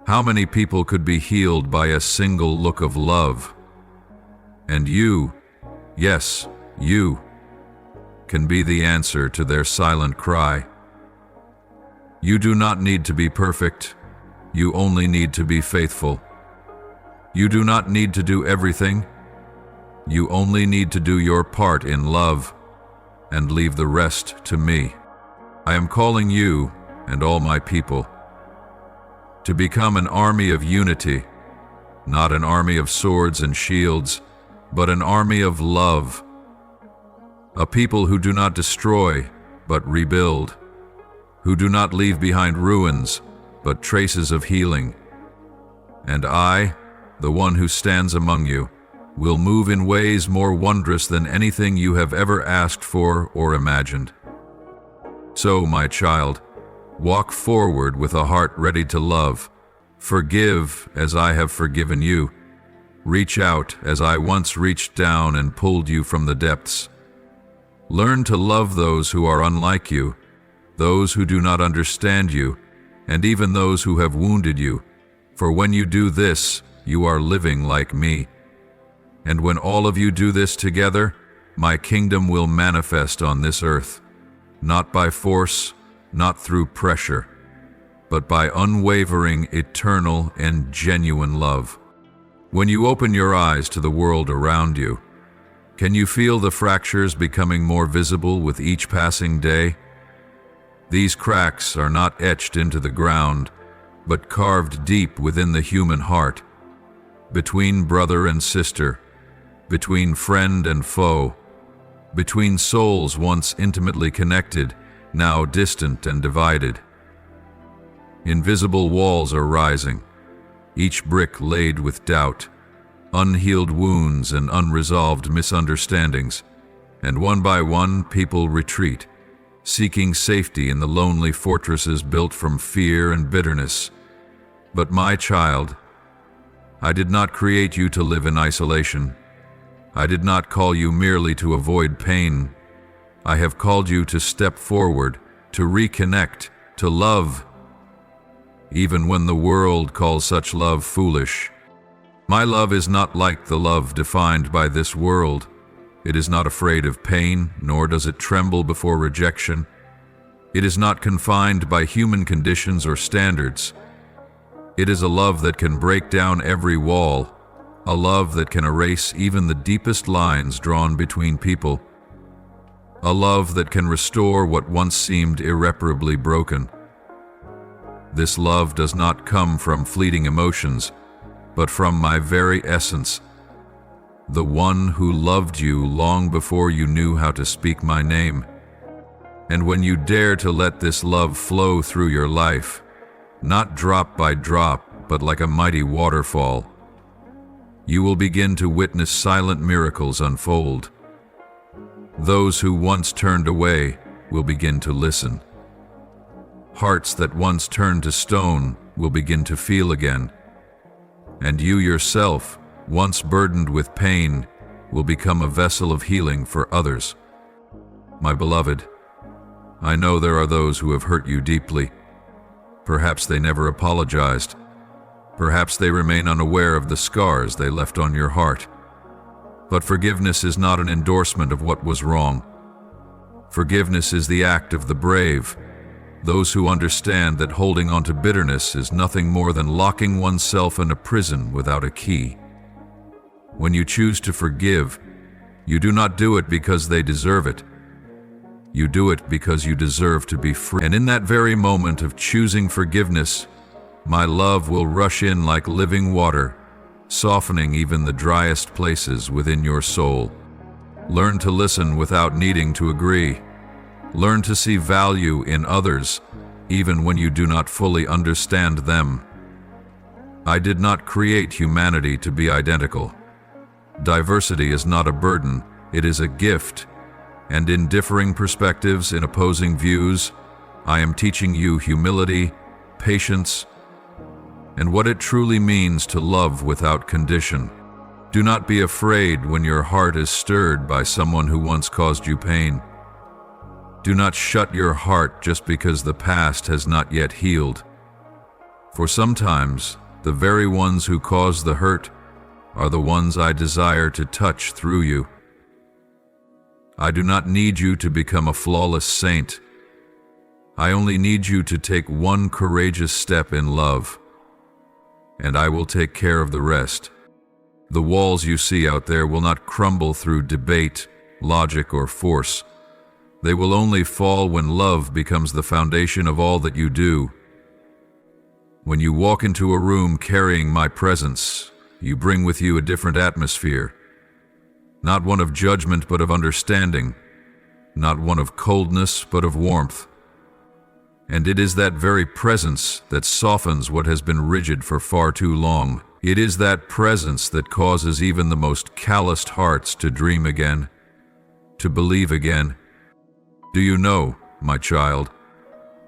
How many people could be healed by a single look of love? And you, yes, you, can be the answer to their silent cry. You do not need to be perfect. You only need to be faithful. You do not need to do everything. You only need to do your part in love and leave the rest to me. I am calling you and all my people to become an army of unity, not an army of swords and shields, but an army of love. A people who do not destroy, but rebuild, who do not leave behind ruins, but traces of healing. And I, the one who stands among you, will move in ways more wondrous than anything you have ever asked for or imagined. So, my child, walk forward with a heart ready to love. Forgive as I have forgiven you. Reach out as I once reached down and pulled you from the depths. Learn to love those who are unlike you, those who do not understand you, and even those who have wounded you. For when you do this, you are living like me. And when all of you do this together, my kingdom will manifest on this earth, not by force, not through pressure, but by unwavering, eternal, and genuine love. When you open your eyes to the world around you, can you feel the fractures becoming more visible with each passing day? These cracks are not etched into the ground, but carved deep within the human heart, between brother and sister, between friend and foe, between souls once intimately connected, now distant and divided. Invisible walls are rising, each brick laid with doubt, unhealed wounds and unresolved misunderstandings, and one by one people retreat, seeking safety in the lonely fortresses built from fear and bitterness. But my child, I did not create you to live in isolation. I did not call you merely to avoid pain. I have called you to step forward, to reconnect, to love, even when the world calls such love foolish. My love is not like the love defined by this world. It is not afraid of pain, nor does it tremble before rejection. It is not confined by human conditions or standards. It is a love that can break down every wall, a love that can erase even the deepest lines drawn between people, a love that can restore what once seemed irreparably broken. This love does not come from fleeting emotions, but from my very essence, the one who loved you long before you knew how to speak my name. And when you dare to let this love flow through your life, not drop by drop, but like a mighty waterfall, you will begin to witness silent miracles unfold. Those who once turned away will begin to listen. Hearts that once turned to stone will begin to feel again. And you yourself, once burdened with pain, will become a vessel of healing for others. My beloved, I know there are those who have hurt you deeply. Perhaps they never apologized. Perhaps they remain unaware of the scars they left on your heart. But forgiveness is not an endorsement of what was wrong. Forgiveness is the act of the brave, those who understand that holding on to bitterness is nothing more than locking oneself in a prison without a key. When you choose to forgive, you do not do it because they deserve it. You do it because you deserve to be free. And in that very moment of choosing forgiveness, my love will rush in like living water, softening even the driest places within your soul. Learn to listen without needing to agree. Learn to see value in others, even when you do not fully understand them. I did not create humanity to be identical. Diversity is not a burden, it is a gift. And in differing perspectives, in opposing views, I am teaching you humility, patience, and what it truly means to love without condition. Do not be afraid when your heart is stirred by someone who once caused you pain. Do not shut your heart just because the past has not yet healed. For sometimes, the very ones who cause the hurt are the ones I desire to touch through you. I do not need you to become a flawless saint. I only need you to take one courageous step in love, and I will take care of the rest. The walls you see out there will not crumble through debate, logic, or force. They will only fall when love becomes the foundation of all that you do. When you walk into a room carrying my presence, you bring with you a different atmosphere. Not one of judgment, but of understanding. not one of coldness, but of warmth. And it is that very presence that softens what has been rigid for far too long. It is that presence that causes even the most calloused hearts to dream again, to believe again. Do you know, my child,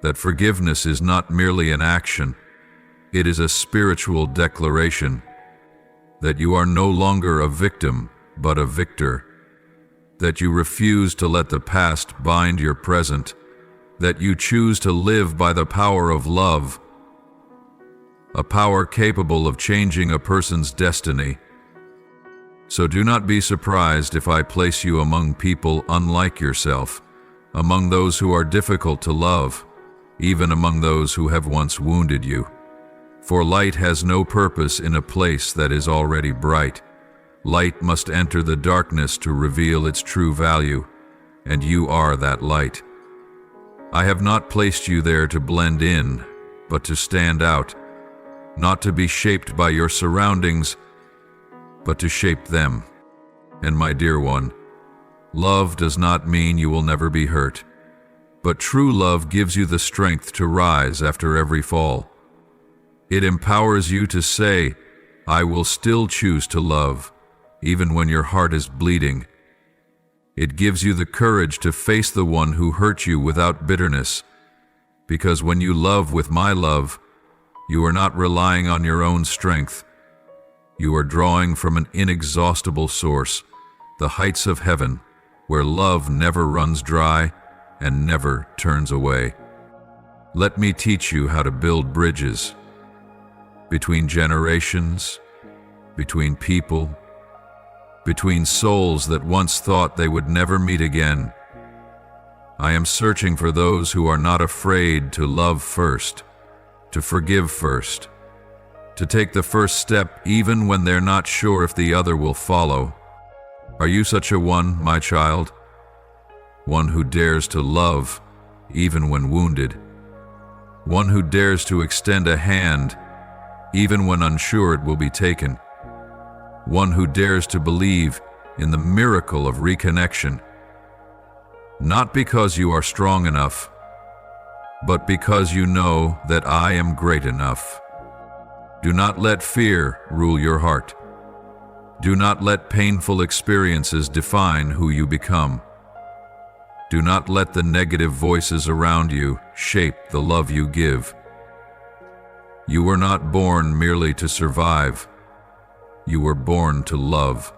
that forgiveness is not merely an action, it is a spiritual declaration, that you are no longer a victim, but a victor, that you refuse to let the past bind your present, that you choose to live by the power of love, a power capable of changing a person's destiny. So do not be surprised if I place you among people unlike yourself, among those who are difficult to love, even among those who have once wounded you. For light has no purpose in a place that is already bright. Light must enter the darkness to reveal its true value, and you are that light. I have not placed you there to blend in, but to stand out, not to be shaped by your surroundings, but to shape them. And my dear one, love does not mean you will never be hurt, but true love gives you the strength to rise after every fall. It empowers you to say, I will still choose to love, even when your heart is bleeding. It gives you the courage to face the one who hurt you without bitterness, because when you love with my love, you are not relying on your own strength. You are drawing from an inexhaustible source, the heights of heaven, where love never runs dry and never turns away. Let me teach you how to build bridges between generations, between people, between souls that once thought they would never meet again. I am searching for those who are not afraid to love first, to forgive first, to take the first step even when they're not sure if the other will follow. Are you such a one, my child? One who dares to love even when wounded. One who dares to extend a hand even when unsure it will be taken. One who dares to believe in the miracle of reconnection, not because you are strong enough, but because you know that I am great enough. Do not let fear rule your heart. Do not let painful experiences define who you become. Do not let the negative voices around you shape the love you give. You were not born merely to survive. You were born to love.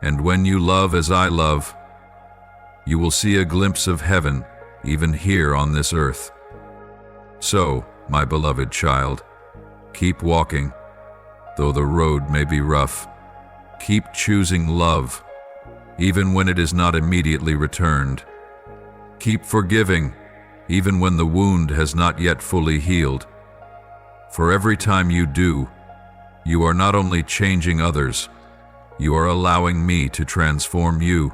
And when you love as I love, you will see a glimpse of heaven even here on this earth. So, my beloved child, keep walking, though the road may be rough. Keep choosing love, even when it is not immediately returned. Keep forgiving, even when the wound has not yet fully healed. For every time you do, you are not only changing others, you are allowing me to transform you.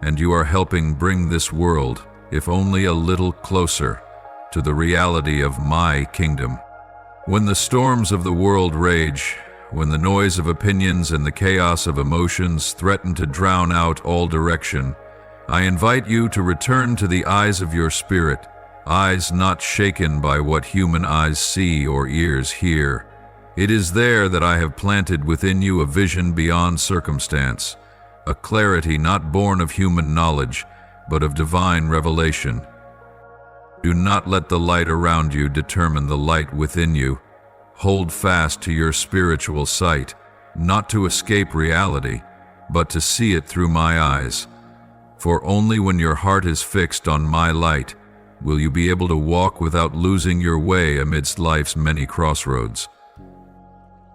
And you are helping bring this world, if only a little closer, to the reality of my kingdom. When the storms of the world rage, when the noise of opinions and the chaos of emotions threaten to drown out all direction, I invite you to return to the eyes of your spirit, eyes not shaken by what human eyes see or ears hear. It is there that I have planted within you a vision beyond circumstance, a clarity not born of human knowledge, but of divine revelation. Do not let the light around you determine the light within you. Hold fast to your spiritual sight, not to escape reality, but to see it through my eyes. For only when your heart is fixed on my light will you be able to walk without losing your way amidst life's many crossroads.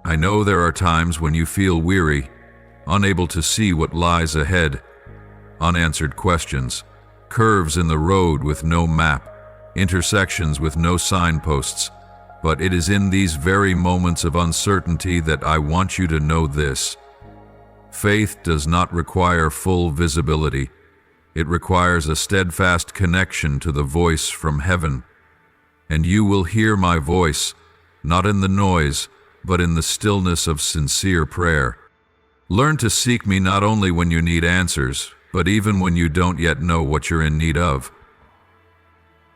I know there are times when you feel weary, unable to see what lies ahead, unanswered questions, curves in the road with no map, intersections with no signposts. But it is in these very moments of uncertainty that I want you to know this. Faith does not require full visibility. It requires a steadfast connection to the voice from heaven. And you will hear my voice, not in the noise, but in the stillness of sincere prayer. Learn to seek me not only when you need answers, but even when you don't yet know what you're in need of.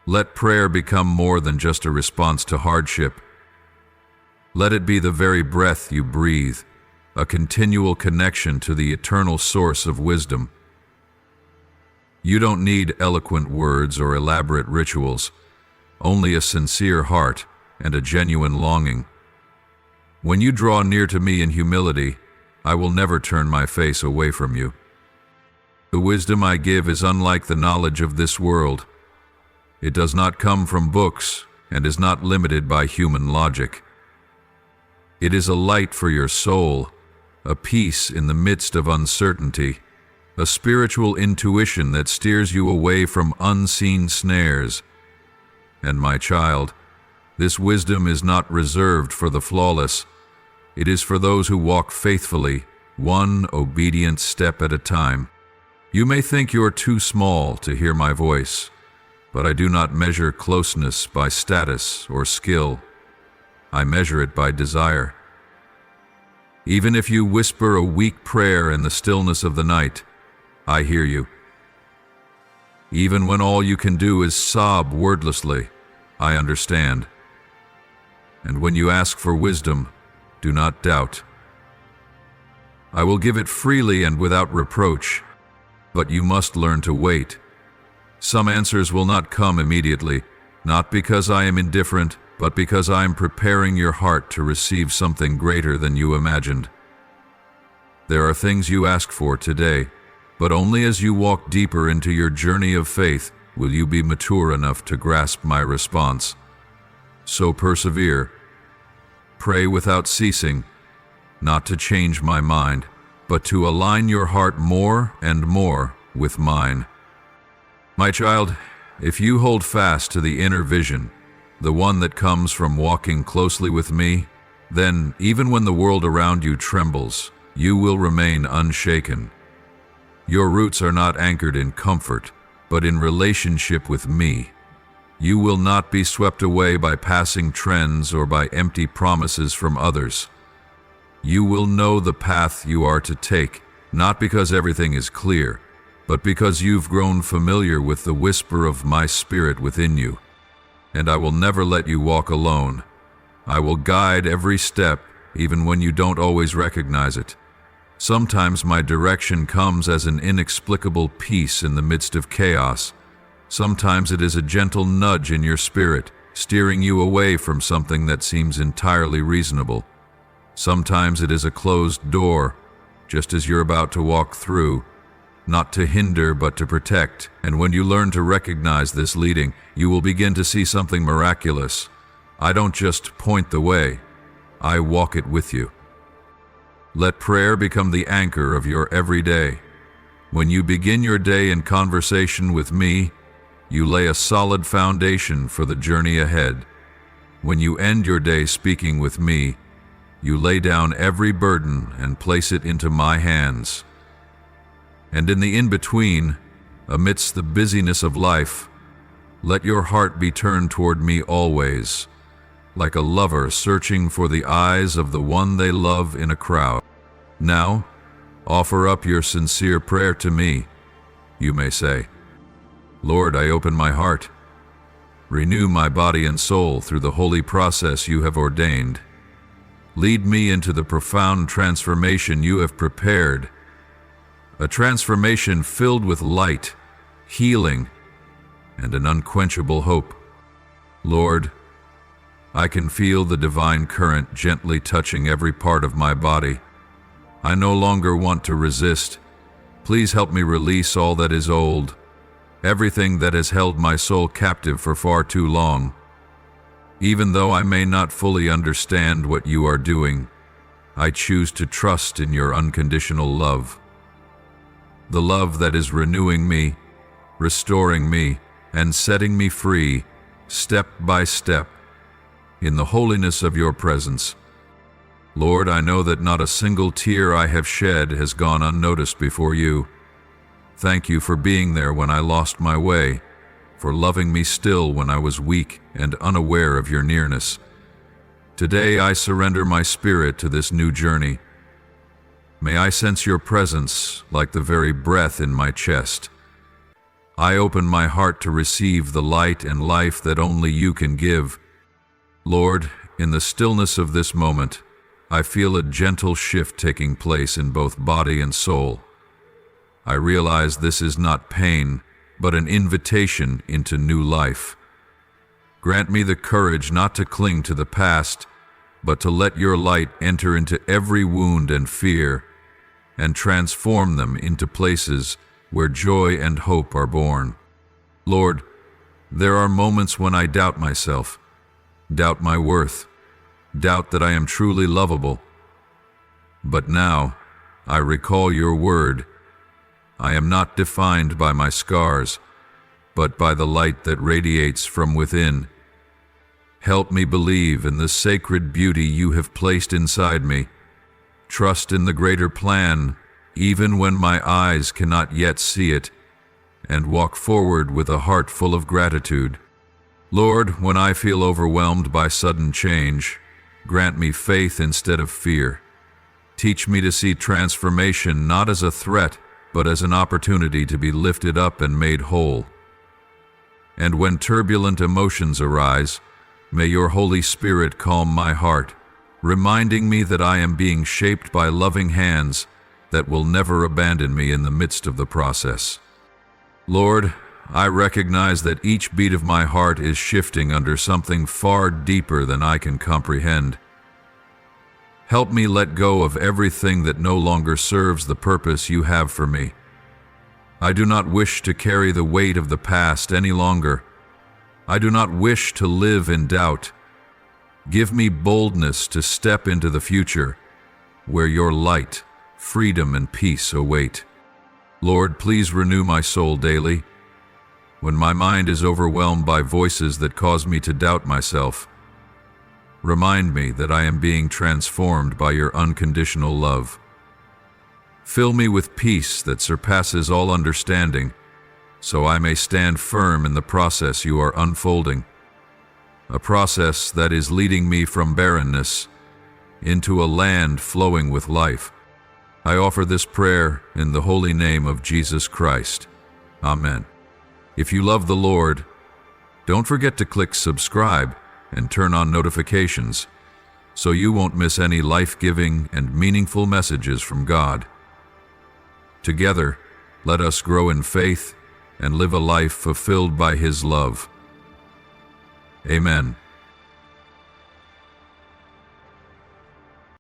Let prayer become more than just a response to hardship. Let it be the very breath you breathe, a continual connection to the eternal source of wisdom. You don't need eloquent words or elaborate rituals, only a sincere heart and a genuine longing. When you draw near to me in humility, I will never turn my face away from you. The wisdom I give is unlike the knowledge of this world. It does not come from books and is not limited by human logic. It is a light for your soul, a peace in the midst of uncertainty, a spiritual intuition that steers you away from unseen snares. And my child, this wisdom is not reserved for the flawless. It is for those who walk faithfully, one obedient step at a time. You may think you're too small to hear my voice, but I do not measure closeness by status or skill. I measure it by desire. Even if you whisper a weak prayer in the stillness of the night, I hear you. Even when all you can do is sob wordlessly, I understand. And when you ask for wisdom, do not doubt. I will give it freely and without reproach, but you must learn to wait. Some answers will not come immediately, not because I am indifferent, but because I am preparing your heart to receive something greater than you imagined. There are things you ask for today, but only as you walk deeper into your journey of faith will you be mature enough to grasp my response. So persevere. Pray without ceasing, not to change my mind, but to align your heart more and more with mine. My child, if you hold fast to the inner vision, the one that comes from walking closely with me, then even when the world around you trembles, you will remain unshaken. Your roots are not anchored in comfort, but in relationship with me. You will not be swept away by passing trends or by empty promises from others. You will know the path you are to take, not because everything is clear, but because you've grown familiar with the whisper of my spirit within you. And I will never let you walk alone. I will guide every step, even when you don't always recognize it. Sometimes my direction comes as an inexplicable peace in the midst of chaos. Sometimes it is a gentle nudge in your spirit, steering you away from something that seems entirely reasonable. Sometimes it is a closed door, just as you're about to walk through, not to hinder but to protect. And when you learn to recognize this leading, you will begin to see something miraculous. I don't just point the way, I walk it with you. Let prayer become the anchor of your everyday. When you begin your day in conversation with me, you lay a solid foundation for the journey ahead. When you end your day speaking with me, you lay down every burden and place it into my hands. And in the in-between, amidst the busyness of life, let your heart be turned toward me always, like a lover searching for the eyes of the one they love in a crowd. Now, offer up your sincere prayer to me. You may say, Lord, I open my heart. Renew my body and soul through the holy process you have ordained. Lead me into the profound transformation you have prepared, a transformation filled with light, healing, and an unquenchable hope. Lord, I can feel the divine current gently touching every part of my body. I no longer want to resist. Please help me release all that is old, everything that has held my soul captive for far too long. Even though I may not fully understand what you are doing, I choose to trust in your unconditional love. The love that is renewing me, restoring me, and setting me free, step by step, in the holiness of your presence. Lord, I know that not a single tear I have shed has gone unnoticed before you. Thank you for being there when I lost my way, for loving me still when I was weak and unaware of your nearness. Today I surrender my spirit to this new journey. May I sense your presence like the very breath in my chest. I open my heart to receive the light and life that only you can give. Lord, in the stillness of this moment, I feel a gentle shift taking place in both body and soul. I realize this is not pain, but an invitation into new life. Grant me the courage not to cling to the past, but to let your light enter into every wound and fear, and transform them into places where joy and hope are born. Lord, there are moments when I doubt myself, doubt my worth, doubt that I am truly lovable. But now, I recall your word. I am not defined by my scars, but by the light that radiates from within. Help me believe in the sacred beauty you have placed inside me. Trust in the greater plan, even when my eyes cannot yet see it, and walk forward with a heart full of gratitude. Lord, when I feel overwhelmed by sudden change, grant me faith instead of fear. Teach me to see transformation not as a threat, but as an opportunity to be lifted up and made whole. And when turbulent emotions arise, may your Holy Spirit calm my heart, reminding me that I am being shaped by loving hands that will never abandon me in the midst of the process. Lord, I recognize that each beat of my heart is shifting under something far deeper than I can comprehend. Help me let go of everything that no longer serves the purpose you have for me. I do not wish to carry the weight of the past any longer. I do not wish to live in doubt. Give me boldness to step into the future, where your light, freedom, and peace await. Lord, please renew my soul daily. When my mind is overwhelmed by voices that cause me to doubt myself, remind me that I am being transformed by your unconditional love. Fill me with peace that surpasses all understanding, so I may stand firm in the process you are unfolding, a process that is leading me from barrenness into a land flowing with life. I offer this prayer in the holy name of Jesus Christ. Amen. If you love the Lord, don't forget to click subscribe and turn on notifications so you won't miss any life-giving and meaningful messages from God. Together, let us grow in faith and live a life fulfilled by His love. Amen.